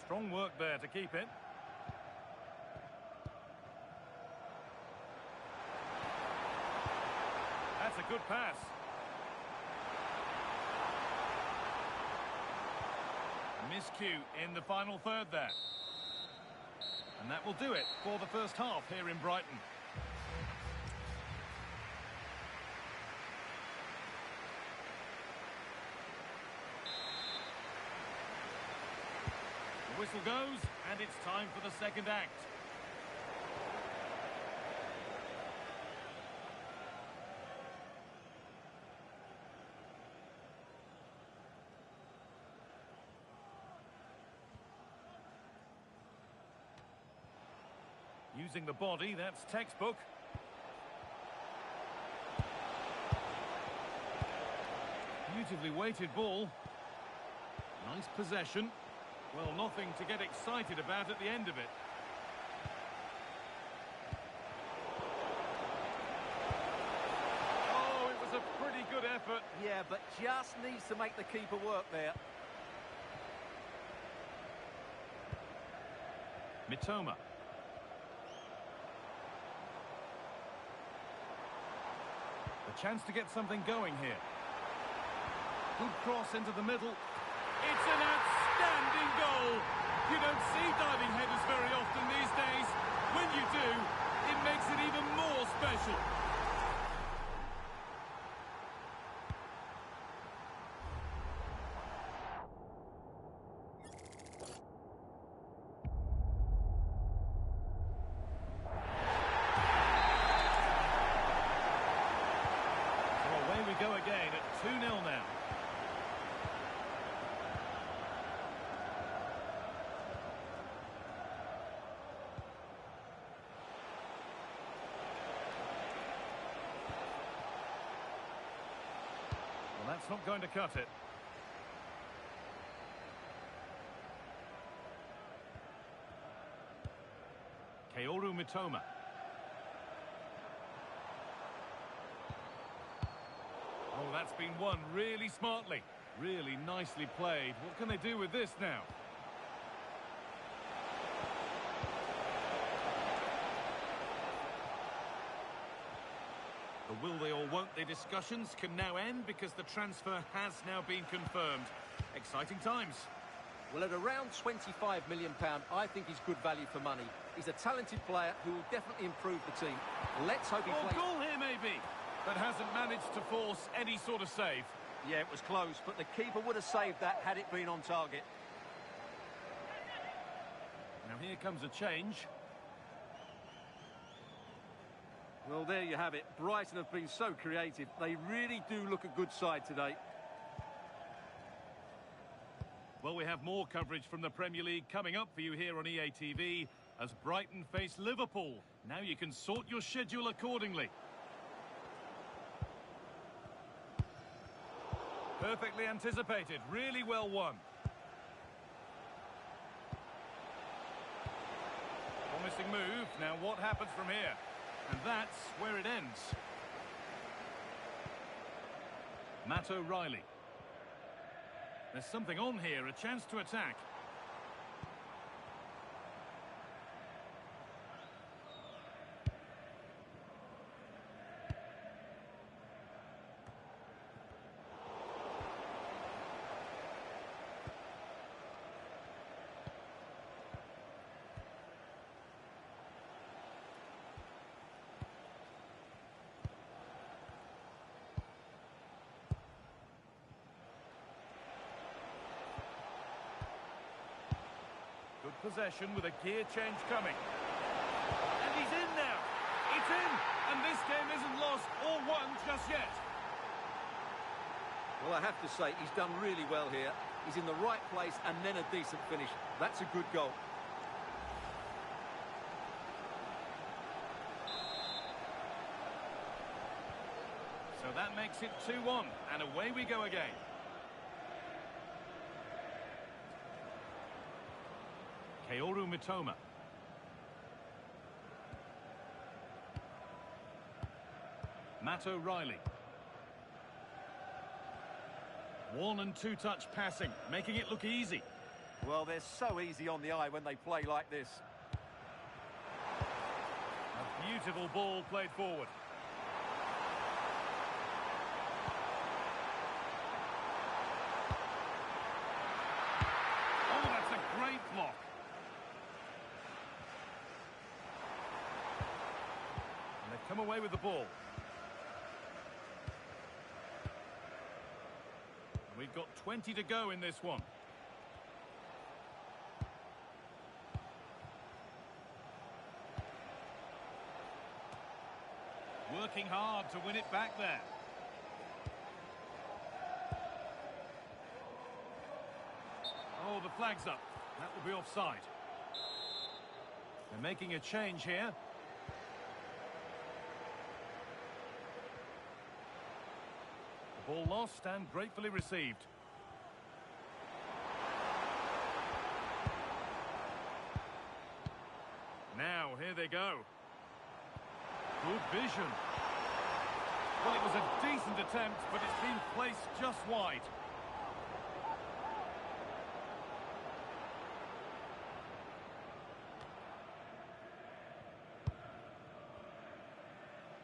Strong work there to keep it. That's a good pass. A miscue in the final third there. And that will do it for the first half here in Brighton. The whistle goes, and it's time for the second act. Using the body, that's textbook. Beautifully weighted ball. Nice possession. Well, nothing to get excited about at the end of it. Oh, it was a pretty good effort. Yeah, but just needs to make the keeper work there. Mitoma. A chance to get something going here. Good cross into the middle. It's an outstanding goal. You don't see diving headers very often these days. When you do, it makes it even more special. That's not going to cut it. Kaoru Mitoma. Oh, that's been won really smartly. Really nicely played. What can they do with this now? The will they or won't they discussions can now end because the transfer has now been confirmed. Exciting times. Well, at around £25 million, I think he's good value for money. He's a talented player who will definitely improve the team. Let's hope he plays... goal here maybe, but hasn't managed to force any sort of save. Yeah, it was close, but the keeper would have saved that had it been on target. Now here comes a change. Well, there you have it. Brighton have been so creative. They really do look a good side today. Well, we have more coverage from the Premier League coming up for you here on EA TV as Brighton face Liverpool. Now you can sort your schedule accordingly. Perfectly anticipated, really well won. Promising move. Now what happens from here? And that's where it ends. Matt O'Reilly. There's something on here, a chance to attack. Good possession with a gear change coming. And he's in now. It's in. And this game isn't lost or won just yet. Well, I have to say, he's done really well here. He's in the right place and then a decent finish. That's a good goal. So that makes it 2-1. And away we go again. Kaoru Mitoma. Matt O'Reilly. One and two touch passing, making it look easy. Well, they're so easy on the eye when they play like this. A beautiful ball played forward. Oh, that's a great block. And they've come away with the ball. We've got 20 to go in this one. Working hard to win it back there. Oh, the flag's up. That will be offside. They're making a change here. Ball lost and gratefully received. Now, here they go. Good vision. Well, it was a decent attempt, but it's been placed just wide.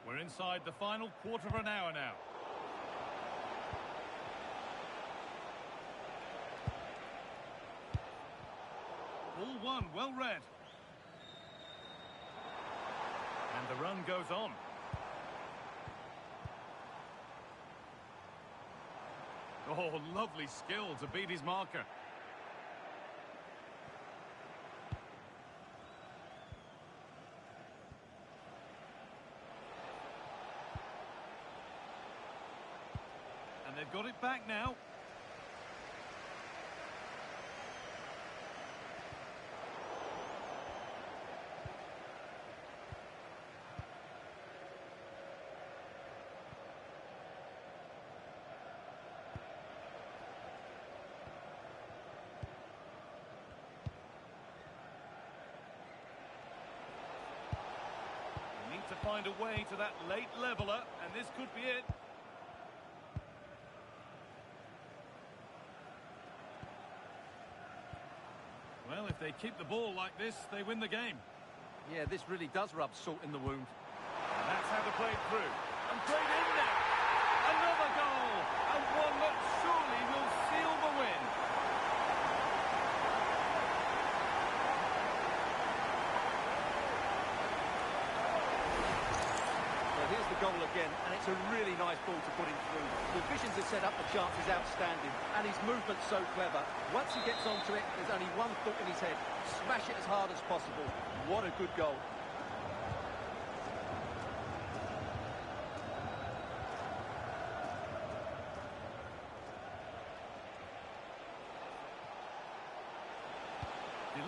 We're inside the final quarter of an hour now. Ball one, well read. And the run goes on. Oh, lovely skill to beat his marker. And they've got it back now. to find a way to that late leveller, and this could be it. Well, if they keep the ball like this, they win the game. Yeah, this really does rub salt in the wound. And that's how they played through. And played in there. Another goal. And one that surely will seal the win. Well, here's the goal again, and it's a really nice ball to put him through. The vision to set up the chance is outstanding, and his movement's so clever. Once he gets onto it, there's only one thought in his head. Smash it as hard as possible. What a good goal.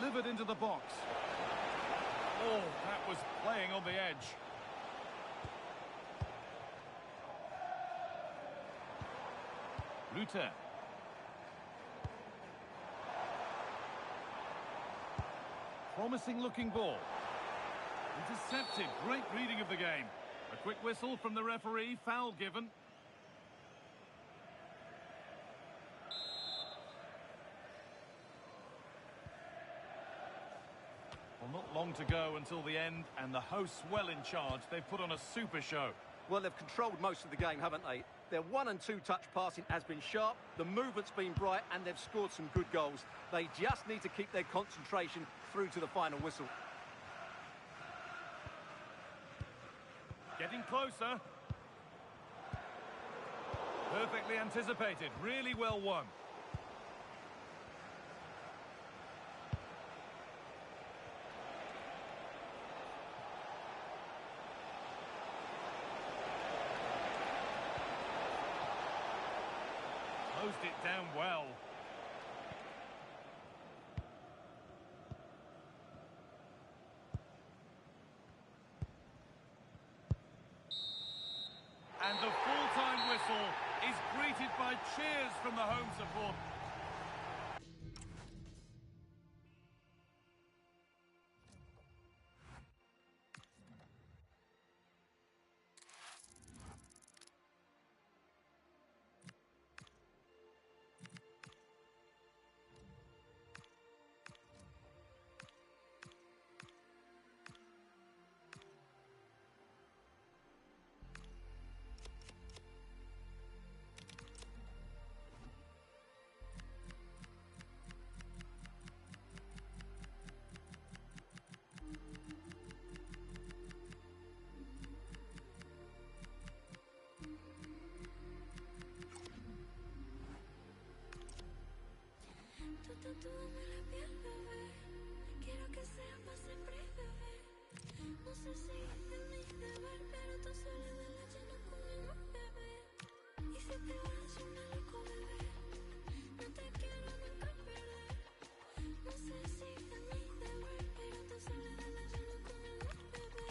Delivered into the box. Oh, that was playing on the edge. Luther. Promising looking ball. Intercepted. Great reading of the game. A quick whistle from the referee. Foul given. Well, not long to go until the end, and the hosts well in charge. They've put on a super show. Well, they've controlled most of the game, haven't they? Their 1- and 2-touch passing has been sharp, the movement's been bright, and they've scored some good goals. They just need to keep their concentration through to the final whistle. Getting closer. Perfectly anticipated. Really well won. Closed it down well. And the full-time whistle is greeted by cheers from the home support. Tú tatúame la piel, bebé. Quiero que sea para siempre, bebé. No sé si es mi deber, pero tu soledad la lleno conmigo, bebé. Y si te vas, yo me loco, bebé. No te quiero nunca perder. No sé si es mi deber, pero tu soledad la lleno conmigo, bebé.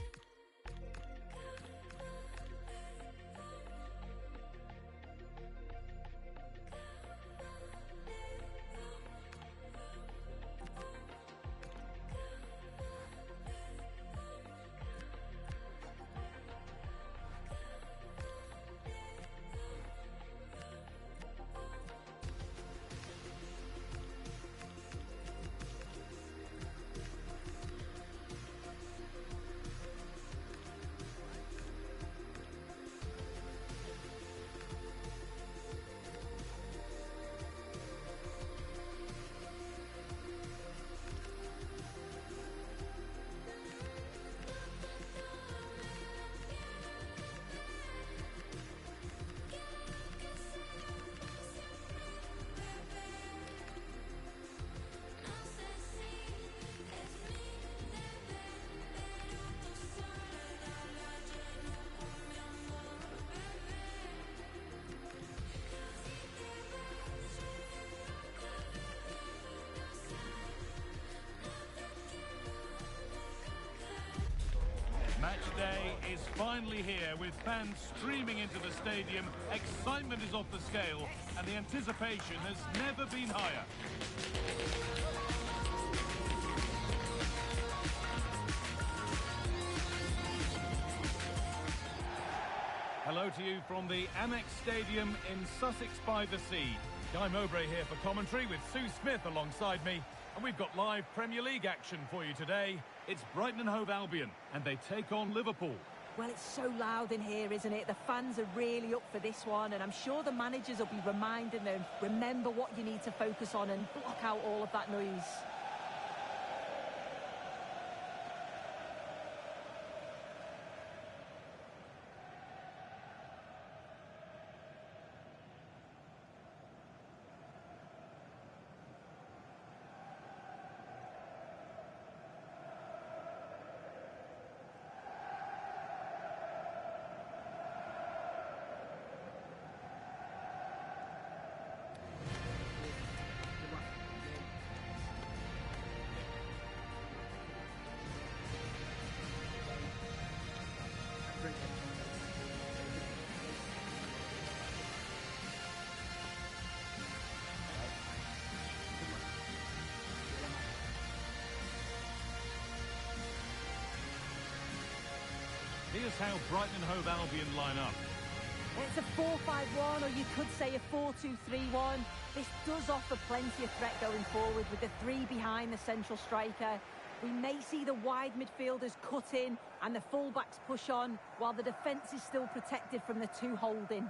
Match day is finally here, with fans streaming into the stadium. Excitement is off the scale, and the anticipation has never been higher. you from the Amex Stadium in Sussex by the Sea. Guy Mowbray here for commentary with Sue Smith alongside me. And we've got live Premier League action for you today. It's Brighton and Hove Albion, and they take on Liverpool. Well, it's so loud in here, isn't it? The fans are really up for this one, and I'm sure the managers will be reminding them, remember what you need to focus on and block out all of that noise. Here's how Brighton and Hove Albion line up. It's a 4-5-1, or you could say a 4-2-3-1. This does offer plenty of threat going forward with the three behind the central striker. We may see the wide midfielders cut in and the fullbacks push on, while the defence is still protected from the two holding.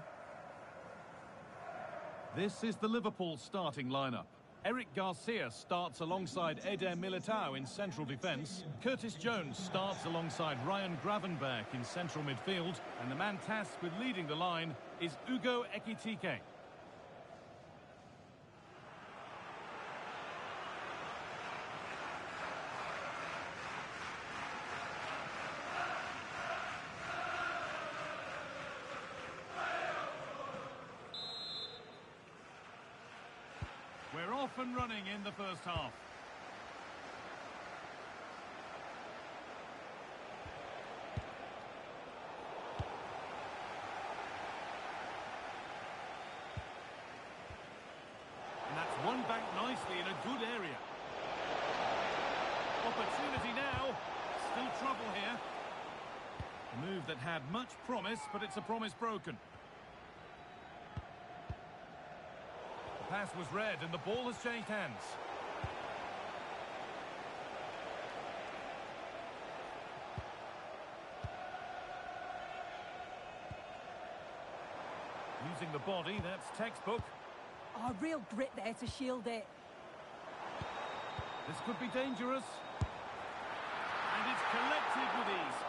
This is the Liverpool starting lineup. Eric Garcia starts alongside Eder Militao in central defence. Curtis Jones starts alongside Ryan Gravenberch in central midfield. And the man tasked with leading the line is Ugo Ekitike. We're off and running in the first half. And that's won back nicely in a good area. Opportunity now. Still trouble here. A move that had much promise, but it's a promise broken. Pass was read and the ball has changed hands. Using the body, that's textbook. Oh, real grit there to shield it. This could be dangerous. And it's collected with ease.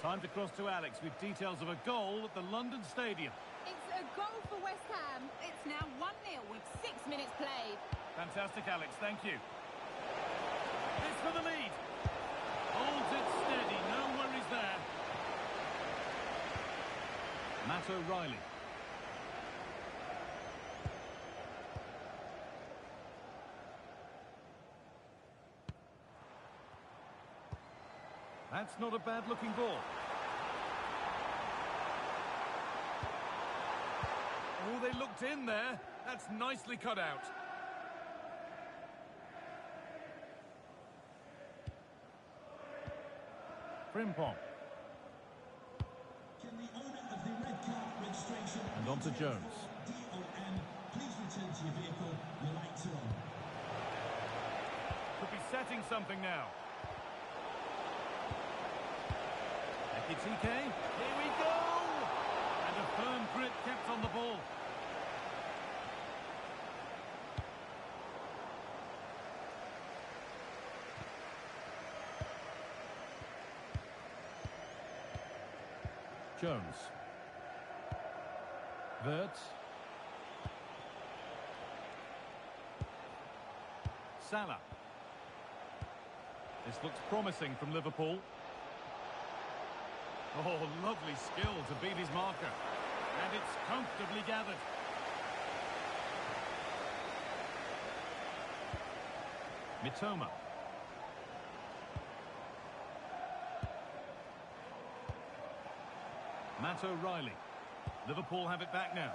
Time to cross to Alex with details of a goal at the London Stadium. It's a goal for West Ham. It's now 1-0 with 6 minutes played. Fantastic, Alex. Thank you. It's for the lead. Holds it steady. No worries there. Matt O'Reilly. That's not a bad-looking ball. Oh, they looked in there. That's nicely cut out. Frimpong. And on to Jones. Please return to your vehicle. Your lights are on. Could be setting something now. Ekitike, here we go! And a firm grip kept on the ball. Jones. Wirtz. Salah. This looks promising from Liverpool. Oh, lovely skill to beat his marker. And it's comfortably gathered. Mitoma. Matt O'Reilly. Liverpool have it back now.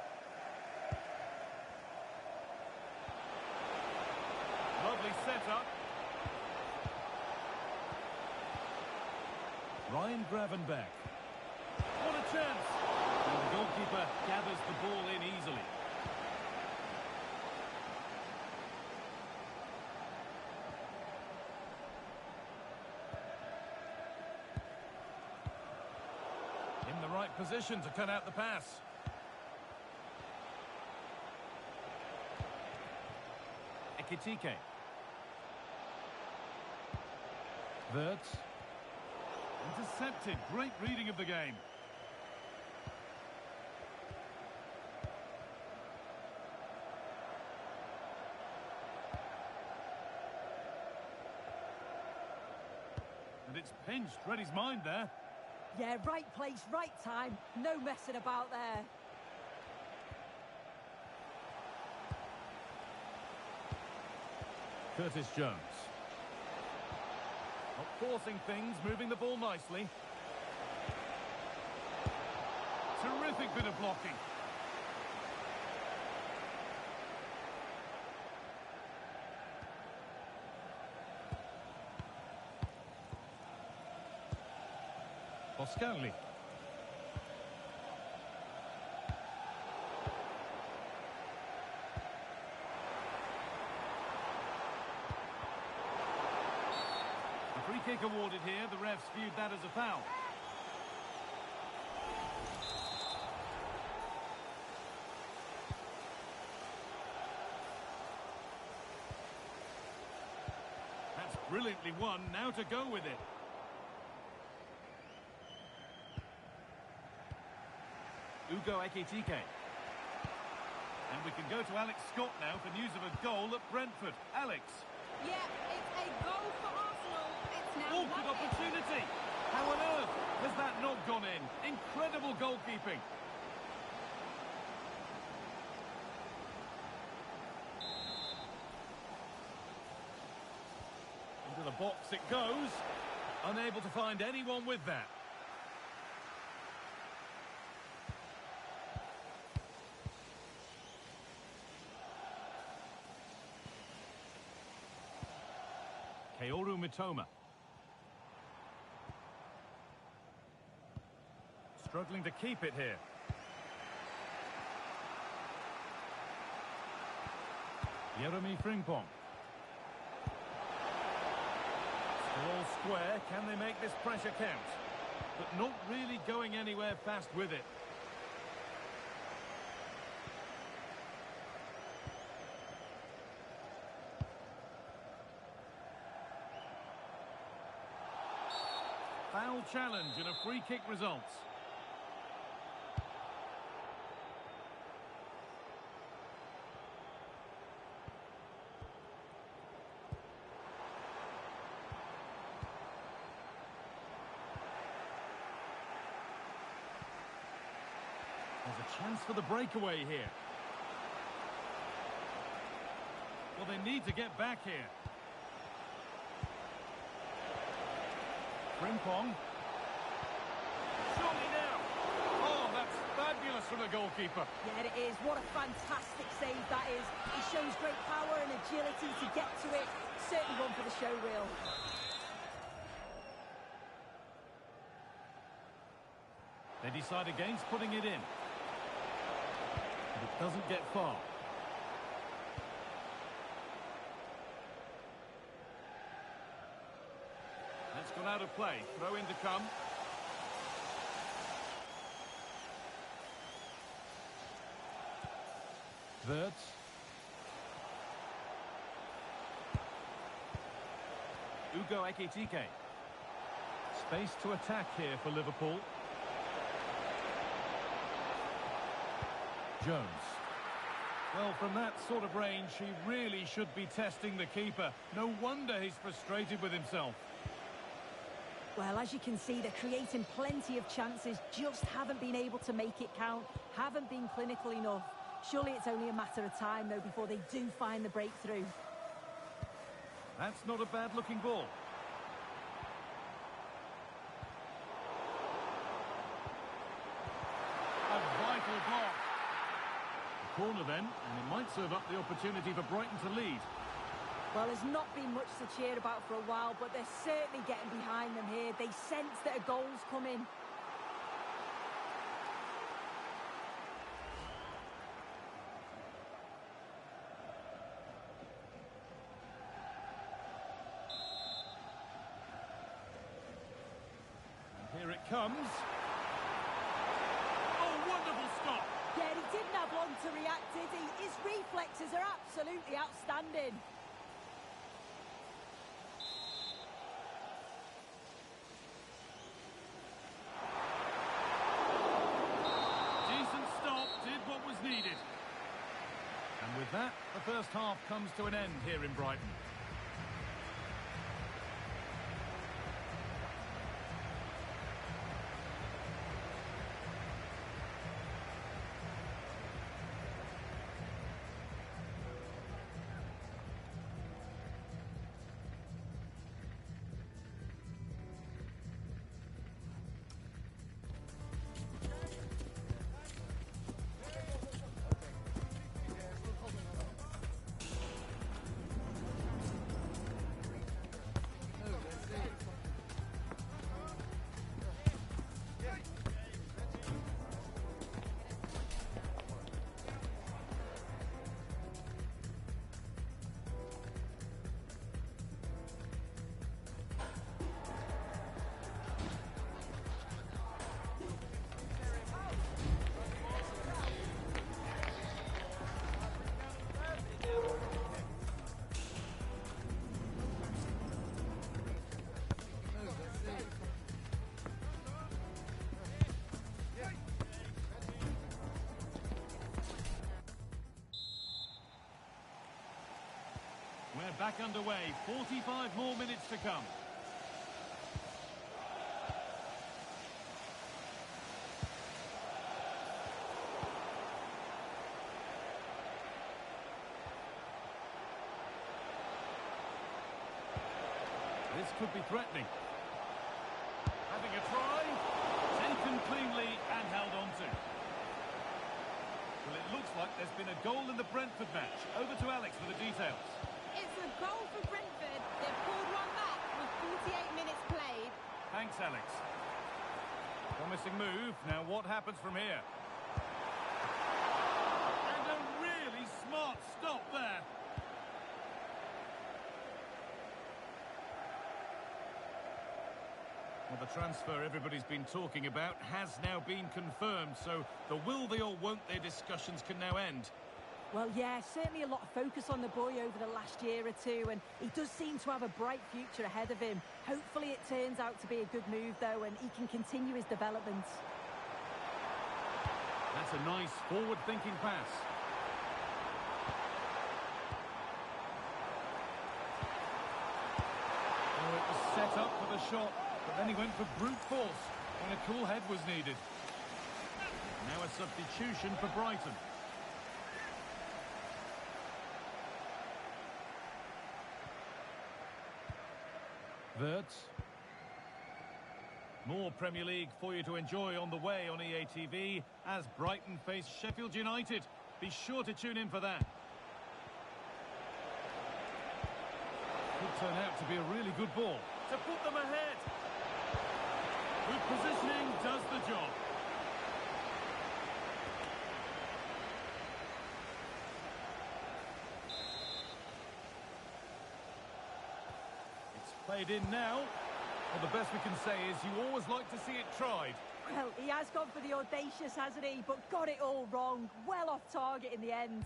Lovely setup. Ryan Gravenberch. What a chance! And the goalkeeper gathers the ball in easily. In the right position to cut out the pass. Ekitike. Wirtz. Intercepted. Great reading of the game. And it's pinched. Read his mind there. Yeah, right place, right time. No messing about there. Curtis Jones. Not forcing things, moving the ball nicely. Terrific bit of blocking. Boscanli. A free kick awarded here. The refs viewed that as a foul. That's brilliantly won. Now to go with it. Ugo Ekitike. And we can go to Alex Scott now for news of a goal at Brentford. Alex. Yeah, it's a goal for Arsenal. It's now Oh, good opportunity. How on earth has that not gone in? Incredible goalkeeping. Into the box it goes. Unable to find anyone with that. Kaoru Mitoma. Struggling to keep it here. Jeremy Frimpong. Still all square. Can they make this pressure count? But not really going anywhere fast with it. Foul challenge and a free kick results. There's a chance for the breakaway here. Well, they need to get back here. Frimpong. Surely now. Oh, that's fabulous from the goalkeeper. Yeah, it is. What a fantastic save that is. He shows great power and agility to get to it. Certainly one for the show reel. They decide against putting it in. But it doesn't get far. That's gone out of play. Throw in to come. Wirtz. Ugo Ekitike. Space to attack here for Liverpool. Jones. Well, from that sort of range, he really should be testing the keeper. No wonder he's frustrated with himself. Well, as you can see, they're creating plenty of chances, just haven't been able to make it count, haven't been clinical enough. Surely it's only a matter of time, though, before they do find the breakthrough. That's not a bad-looking ball. A vital block. A corner then, and it might serve up the opportunity for Brighton to lead. Well, there's not been much to cheer about for a while, but they're certainly getting behind them here. They sense that a goal's coming. Here it comes. Oh, wonderful stop. Yeah, he didn't have long to react, did he? His reflexes are absolutely outstanding. Decent stop, did what was needed. And with that, the first half comes to an end here in Brighton. We're back underway. 45 more minutes to come. This could be threatening. Having a try. Taken cleanly and held on to. Well, it looks like there's been a goal in the Brentford match. Over to Alex for the details. It's a goal for Brentford. They've pulled one back with 48 minutes played. Thanks, Alex. Promising move. Now what happens from here? And a really smart stop there. Well, the transfer everybody's been talking about has now been confirmed, so the will they or won't they discussions can now end. Well, yeah, certainly a lot of focus on the boy over the last year or two, and he does seem to have a bright future ahead of him. Hopefully it turns out to be a good move, though, and he can continue his development. That's a nice forward-thinking pass. Oh, it was set up for the shot, but then he went for brute force, and a cool head was needed. Now a substitution for Brighton. Wirtz. More Premier League for you to enjoy on the way on EA TV as Brighton face Sheffield United. Be sure to tune in for that. Could turn out to be a really good ball to put them ahead. Good positioning does the job. Played in now. Well, the best we can say is you always like to see it tried. Well, he has gone for the audacious, hasn't he? But got it all wrong. Well off target in the end.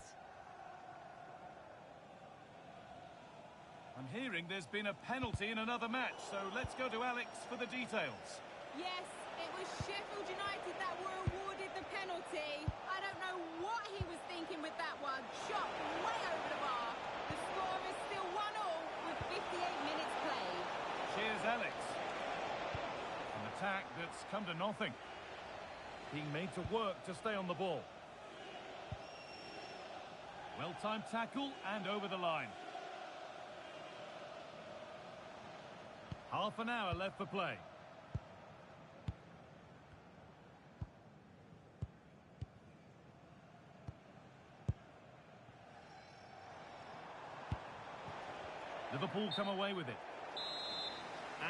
I'm hearing there's been a penalty in another match, so let's go to Alex for the details. Yes, it was Sheffield United that were awarded the penalty. I don't know what he was thinking with that one. Shot way over the bar. The score is still 1-1 with 58 minutes played. Cheers, Alex. An attack that's come to nothing. Being made to work to stay on the ball. Well-timed tackle and over the line. Half an hour left for play. Liverpool come away with it.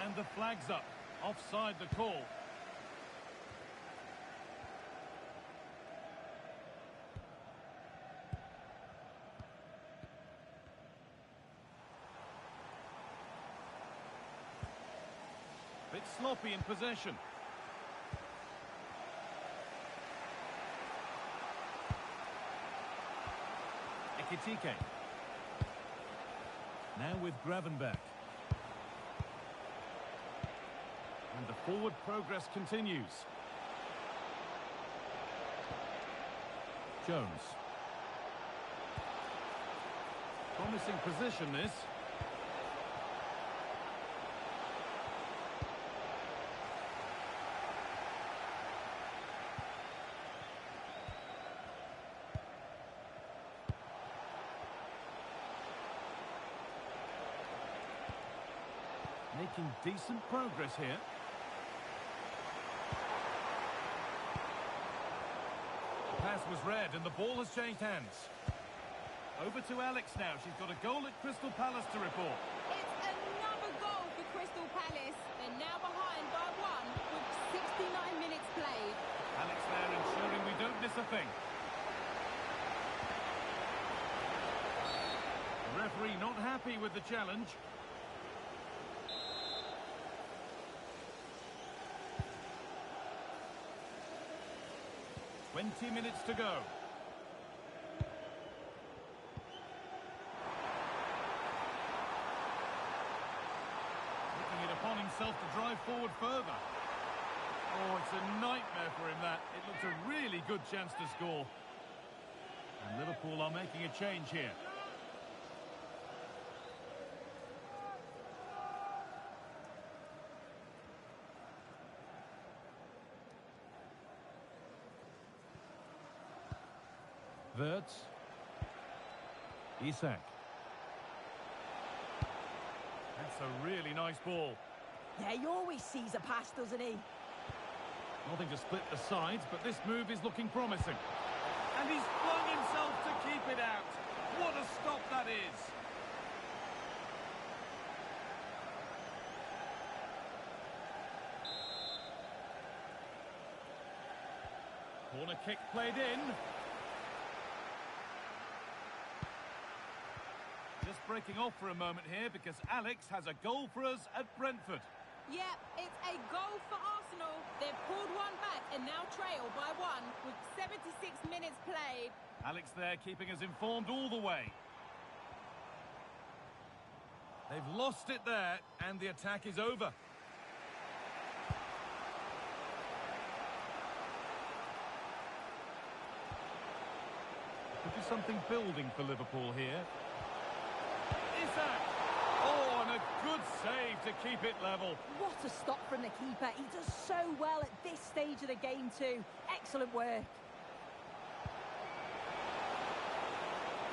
And the flag's up. Offside the call. Bit sloppy in possession. Ekitike. Now with Gravenberch. And the forward progress continues. Jones. Promising position, this. Making decent progress here. The pass was read and the ball has changed hands. Over to Alex now. She's got a goal at Crystal Palace to report. It's another goal for Crystal Palace. They're now behind by 1 with 69 minutes played. Alex there ensuring we don't miss a thing. The referee not happy with the challenge. "20 minutes to go. Taking it upon himself to drive forward further. Oh, it's a nightmare for him, that. It looks a really good chance to score. And Liverpool are making a change here. Wirtz. Isak. That's a really nice ball. Yeah, he always sees a pass, doesn't he? Nothing to split the sides, but this move is looking promising. And he's flung himself to keep it out. What a stop that is. Corner kick played in. Just breaking off for a moment here because Alex has a goal for us at Brentford. Yep, it's a goal for Arsenal. They've pulled one back and now trail by 1 with 76 minutes played. Alex there keeping us informed all the way. They've lost it there and the attack is over. Could be something building for Liverpool here. Isak! Oh, and a good save to keep it level. What a stop from the keeper. He does so well at this stage of the game too. Excellent work.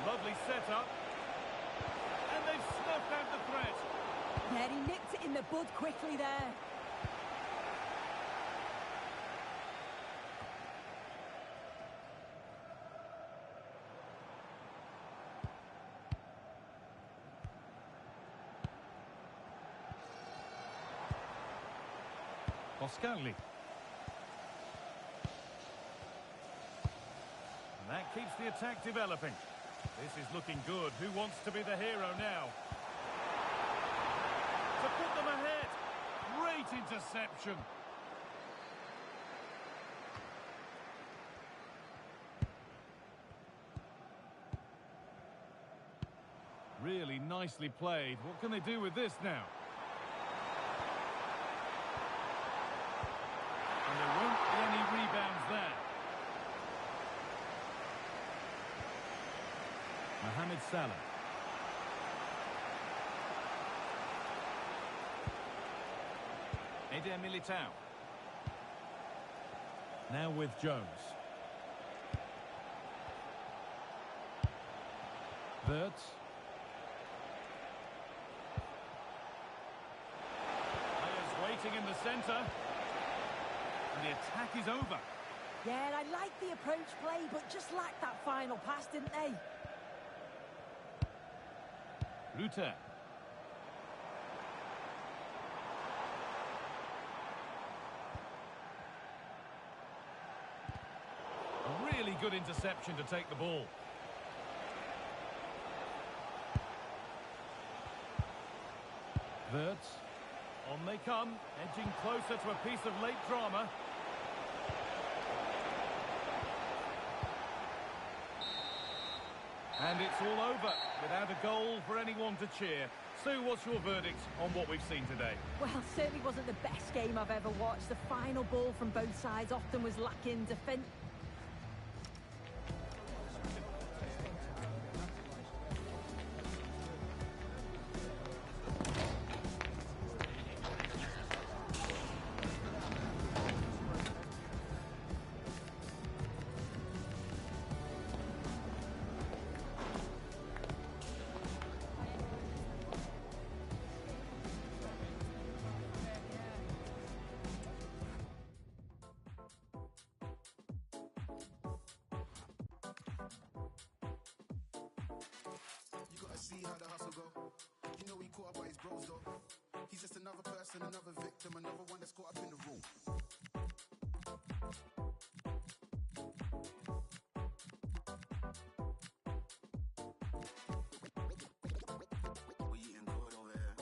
Lovely setup. And they've snuffed out the threat. Yeah, he nicked it in the bud quickly there. Boscagli. And that keeps the attack developing. This is looking good. Who wants to be the hero now? To put them ahead. Great interception. Really nicely played. What can they do with this now? And there won't be any rebounds there. Mohamed Salah. Eder Militao. Now with Jones. Wirtz. Players waiting in the centre. And the attack is over. Yeah, I like the approach play, but just lacked that final pass, didn't they? Ruter. good interception to take the ball. Wirtz. On they come, edging closer to a piece of late drama. And it's all over, without a goal for anyone to cheer. Sue, what's your verdict on what we've seen today? Well, certainly wasn't the best game I've ever watched. The final ball from both sides often was lacking defence. See how the hustle go. You know he caught up by his bros though. He's just another person, another victim, another one that's caught up in the room. We eating good over here.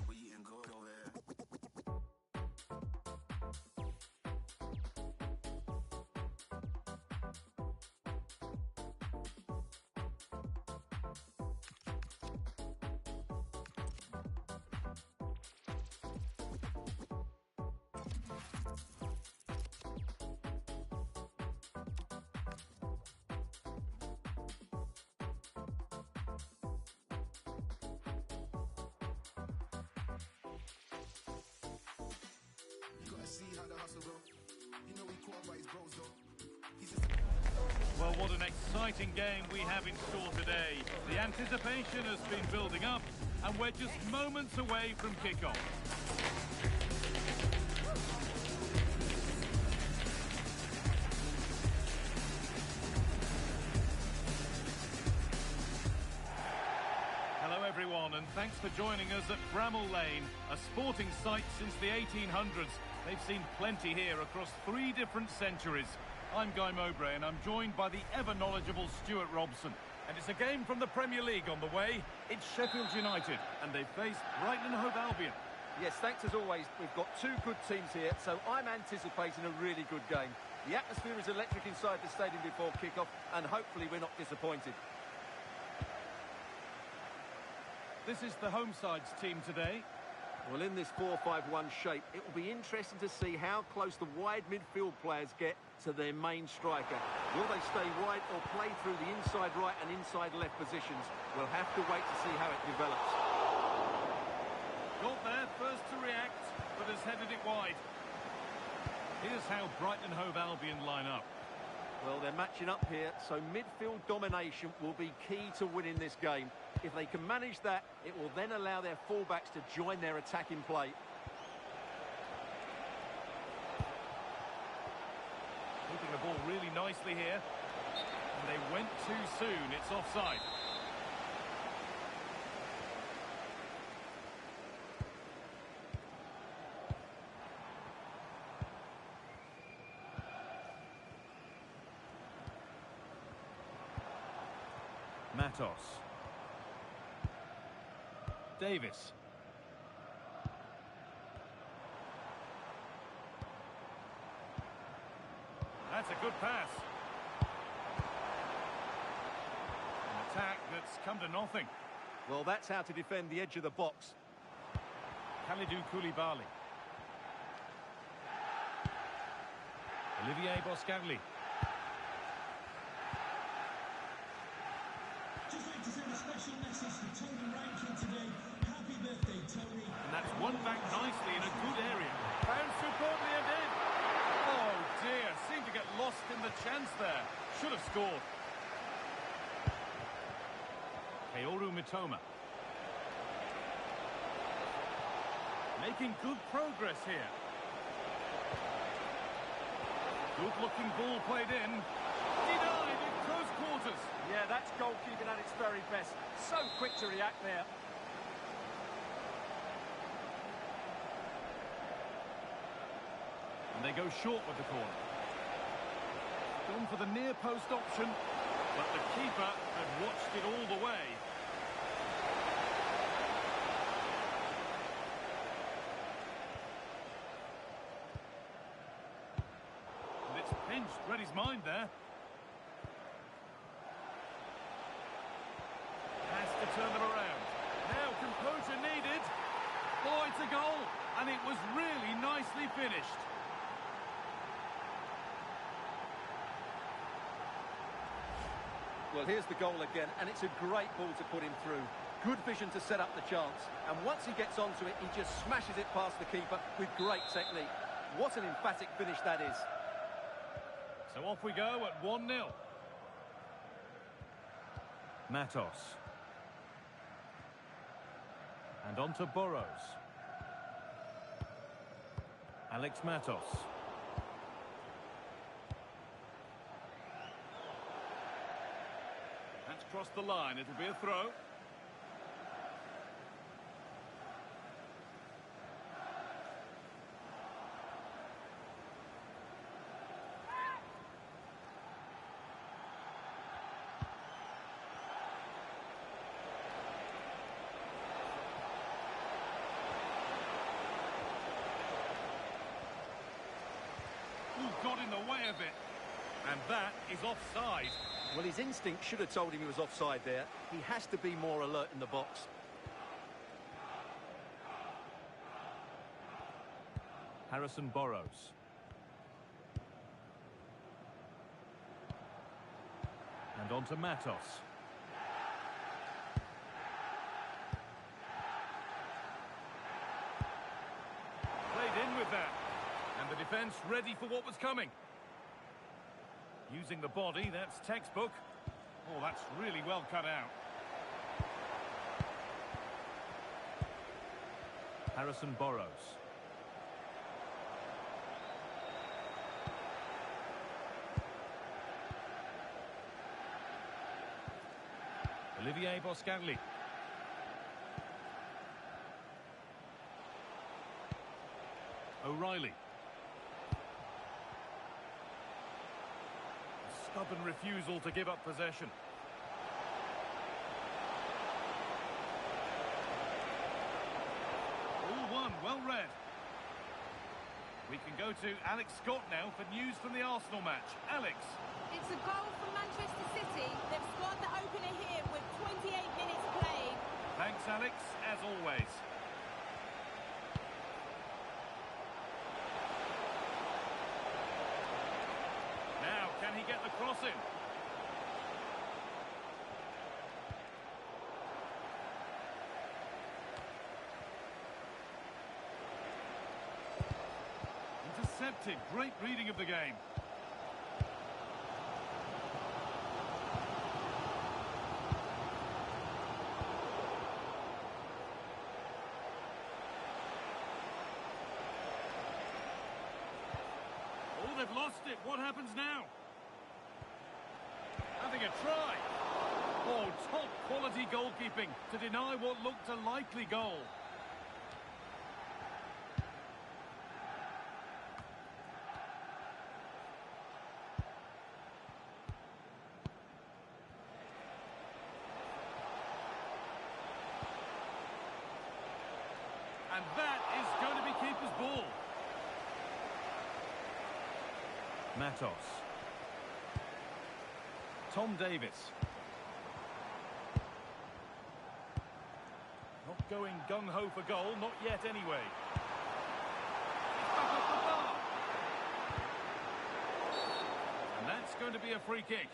We eating good over here. Well, what an exciting game we have in store today. The anticipation has been building up, and we're just moments away from kickoff. Hello everyone, and thanks for joining us at Bramall Lane, a sporting site since the 1800s. They've seen plenty here across 3 different centuries. I'm Guy Mowbray, and I'm joined by the ever-knowledgeable Stuart Robson. And it's a game from the Premier League on the way. It's Sheffield United, and they face Brighton and Hove Albion. Yes, thanks as always. We've got 2 good teams here, so I'm anticipating a really good game. The atmosphere is electric inside the stadium before kick-off, and hopefully we're not disappointed. This is the home side's team today. Well, in this 4-5-1 shape, it will be interesting to see how close the wide midfield players get to their main striker. Will they stay wide or play through the inside right and inside left positions? We'll have to wait to see how it develops. Got there first to react, but has headed it wide. Here's how Brighton and Hove Albion line up. Well, they're matching up here, so midfield domination will be key to winning this game. If they can manage that, it will then allow their fullbacks to join their attacking play. Keeping the ball really nicely here. And they went too soon. It's offside. Matos. Davis. That's a good pass. An attack that's come to nothing. Well, that's how to defend the edge of the box. Kalidou Koulibaly. Olivier Boscagli. Just like to send a special message to Tony Rankin today. Happy birthday, Tony. And that's won back nicely in a good area. Found superbly and in. Oh dear, seemed to get lost in the chance there. Should have scored. Kaoru Mitoma. Making good progress here. Good-looking ball played in. Denied in close quarters. Yeah, that's goalkeeping at its very best. So quick to react there. And they go short with the corner. Gone for the near post option, but the keeper had watched it all the way. And it's pinched, read his mind there. Has to turn them around. Now composure needed. Oh, it's a goal, and it was really nicely finished. Well, here's the goal again, and it's a great ball to put him through. Good vision to set up the chance, and once he gets onto it, he just smashes it past the keeper with great technique. What an emphatic finish that is. So off we go at 1-0. Matos. And on to Burrows. Alex Matos. That's crossed the line. It'll be a throw. Got in the way of it, and that is offside. Well, his instinct should have told him he was offside there. He has to be more alert in the box. Harrison Burrows. And on to Matos. Played in with that. And the defence ready for what was coming. Using the body, that's textbook. Oh, that's really well cut out. Harrison Burrows. Olivier Boscanli. O'Reilly. Stubborn refusal to give up possession. All one, well read. We can go to Alex Scott now for news from the Arsenal match. Alex. It's a goal from Manchester City. They've scored the opener here with 28 minutes played. Thanks, Alex, as always. Now, can he get the cross in? Intercepted. Great reading of the game. Oh, they've lost it. What happens now? Having a try. Oh, top quality goalkeeping to deny what looked a likely goal. And that is going to be keeper's ball. Matos. Tom Davis. Not going gung-ho for goal, not yet anyway. He's back off the bar. And that's going to be a free kick.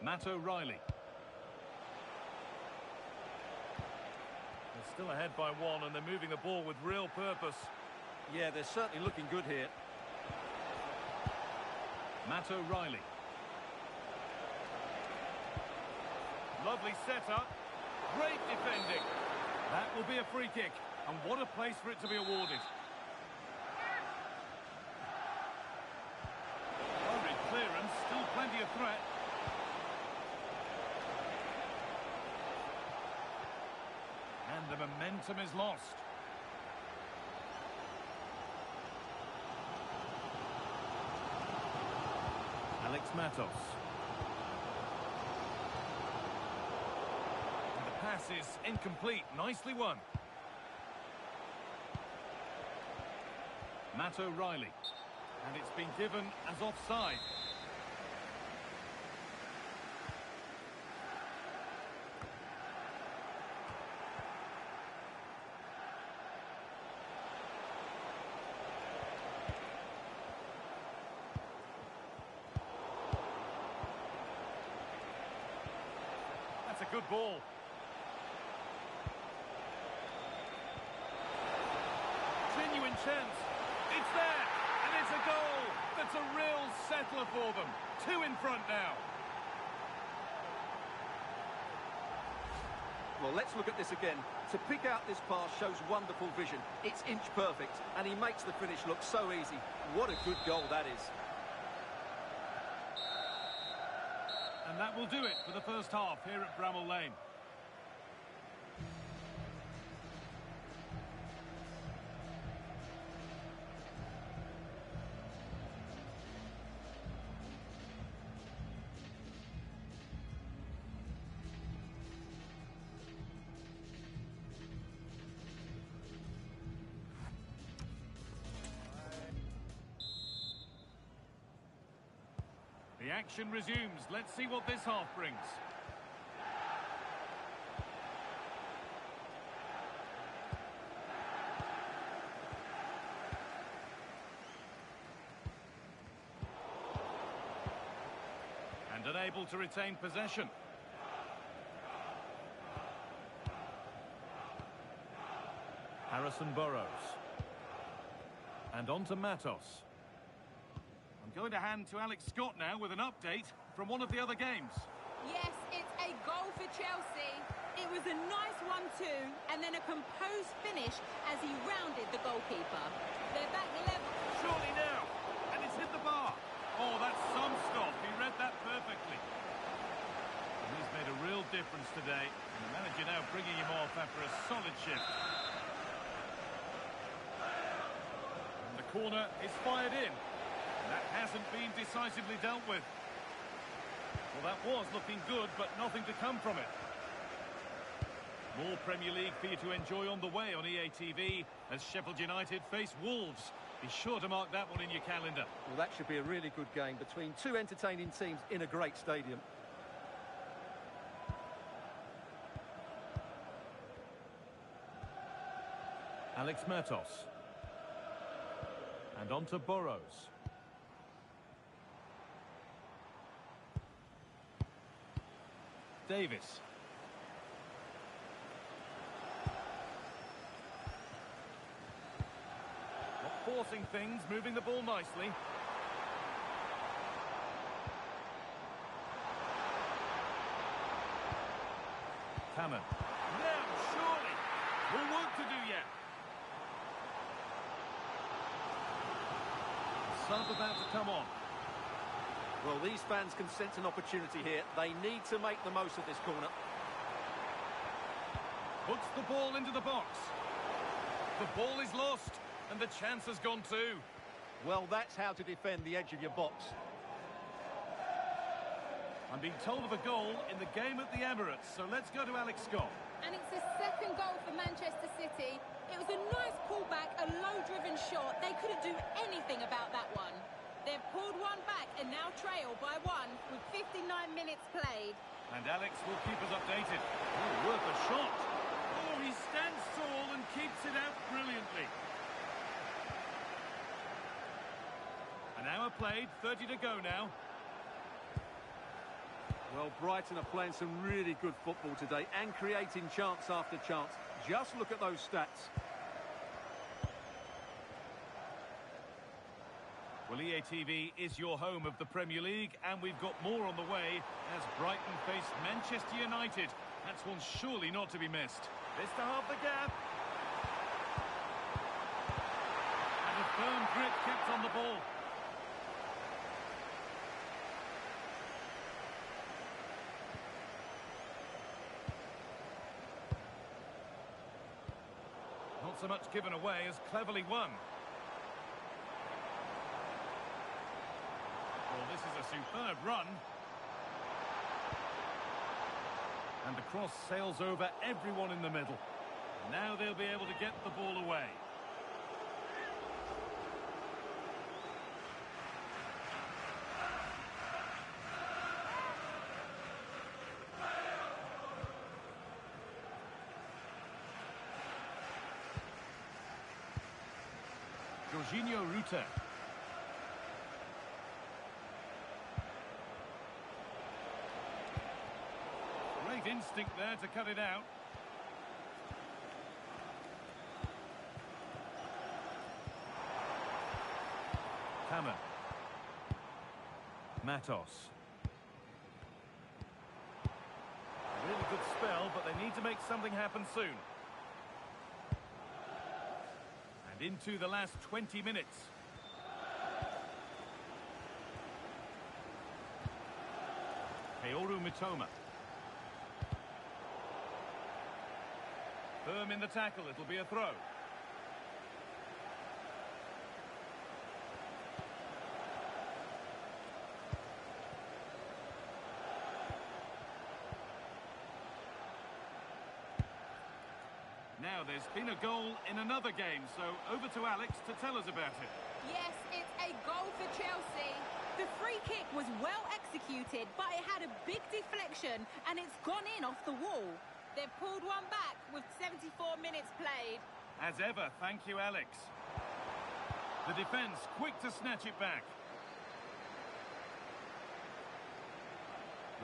Matt O'Reilly. They're still ahead by one and they're moving the ball with real purpose. Yeah, they're certainly looking good here. Matt O'Reilly. Lovely setup. Great defending. That will be a free kick. And what a place for it to be awarded. Hurried a threat. And the momentum is lost. Alex Matos. And the pass is incomplete. Nicely won. Matt O'Reilly. And it's been given as offside. That's a good ball. Genuine chance. It's there, and it's a goal. That's a real settler for them. 2 in front now. Well, let's look at this again. To pick out this pass shows wonderful vision. It's inch perfect, and he makes the finish look so easy. What a good goal that is. And that will do it for the first half here at Bramall Lane. The action resumes. Let's see what this half brings. And unable to retain possession. Harrison Burrows. And on to Matos. Going to hand to Alex Scott now with an update from one of the other games. Yes, it's a goal for Chelsea. It was a nice 1-2 and then a composed finish as he rounded the goalkeeper. They're back level. Surely now. And it's hit the bar. Oh, that's some stuff. He read that perfectly. And he's made a real difference today. And the manager now bringing him off after a solid shift. And the corner is fired in. That hasn't been decisively dealt with. Well, that was looking good, but nothing to come from it. More Premier League for you to enjoy on the way on EA TV as Sheffield United face Wolves. Be sure to mark that one in your calendar. Well, that should be a really good game between two entertaining teams in a great stadium. Alex Matos. And on to Burrows. Davis. Not forcing things, moving the ball nicely. Taman. Now, surely. More work to do yet. Sub about to come on. Well, these fans can sense an opportunity here. They need to make the most of this corner. Puts the ball into the box. The ball is lost, and the chance has gone too. Well, that's how to defend the edge of your box. I'm being told of a goal in the game at the Emirates, so let's go to Alex Scott. And it's a second goal for Manchester City. It was a nice pullback, a low-driven shot. They couldn't do anything about that one. They've pulled one back and now trail by 1 with 59 minutes played. And Alex will keep us updated. Oh, worth a shot. Oh, he stands tall and keeps it out brilliantly. An hour played, 30 to go now. Well, Brighton are playing some really good football today and creating chance after chance. Just look at those stats. Well, EA TV is your home of the Premier League, and we've got more on the way as Brighton face Manchester United. That's one surely not to be missed. This to half the gap. And a firm grip kept on the ball. so much given away as cleverly won. Well, this is a superb run. And the cross sails over everyone in the middle. Now they'll be able to get the ball away. Jorginho Rutter. Great instinct there to cut it out. Hammer. Matos. Really good spell, but they need to make something happen soon. And into the last 20 minutes. Kaoru Mitoma. Firm in the tackle, it'll be a throw. Now, there's been a goal in another game, so over to Alex to tell us about it. Yes, it's a goal for Chelsea. The free kick was well executed, but it had a big deflection, and it's gone in off the wall. They've pulled one back with 74 minutes played. As ever, thank you, Alex. The defence quick to snatch it back.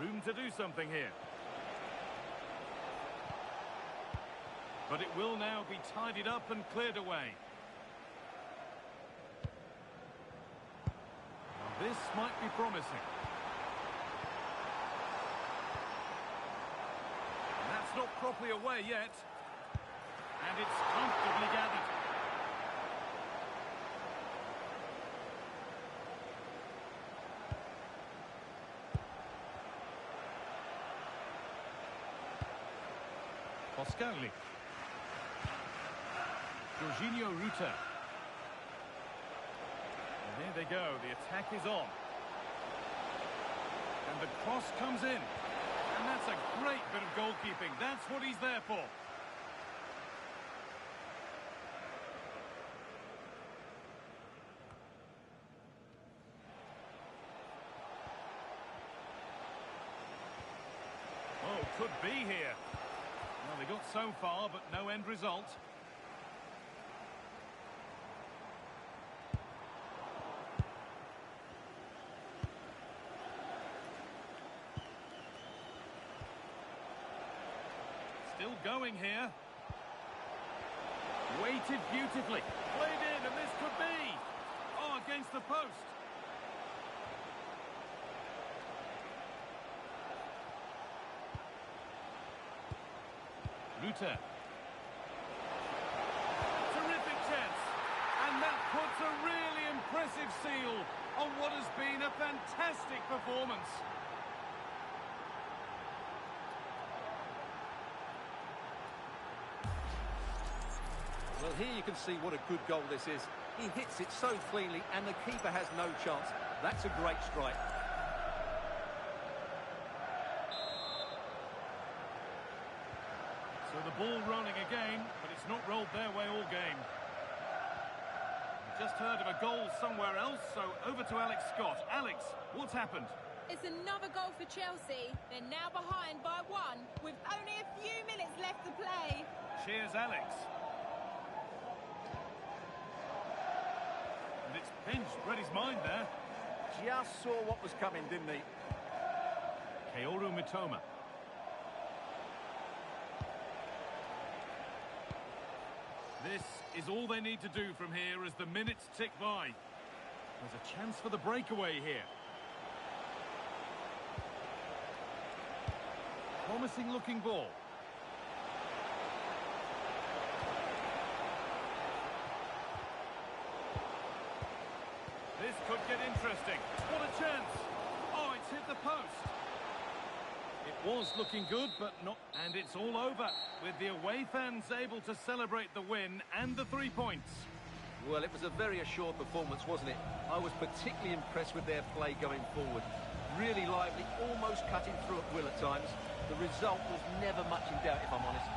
Room to do something here. But it will now be tidied up and cleared away. Now this might be promising. And that's not properly away yet. And it's comfortably gathered. Boscagli. Jorginho Rutter. And there they go, the attack is on. And the cross comes in. And that's a great bit of goalkeeping. That's what he's there for. Oh, could be here. Well, they got so far, but no end result. Still going here. Weighted beautifully. Played in, and this could be. Oh, against the post. Rutter. Terrific chance. And that puts a really impressive seal on what has been a fantastic performance. Well, here you can see what a good goal this is. He hits it so cleanly and the keeper has no chance. That's a great strike. So the ball rolling again, but it's not rolled their way all game. We just heard of a goal somewhere else, so over to Alex Scott. Alex, what's happened? It's another goal for Chelsea. They're now behind by one, with only a few minutes left to play. Cheers, Alex. And it's pinched, read his mind there. Just saw what was coming, didn't he? Kaoru Mitoma. This is all they need to do from here as the minutes tick by. There's a chance for the breakaway here. Promising looking ball. This could get interesting. What a chance. Oh, it's hit the post. It Was looking good, but not... And it's all over, with the away fans able to celebrate the win and the 3 points. Well, it was a very assured performance, wasn't it? I was particularly impressed with their play going forward. Really lively, almost cutting through at will at times. The result was never much in doubt, if I'm honest.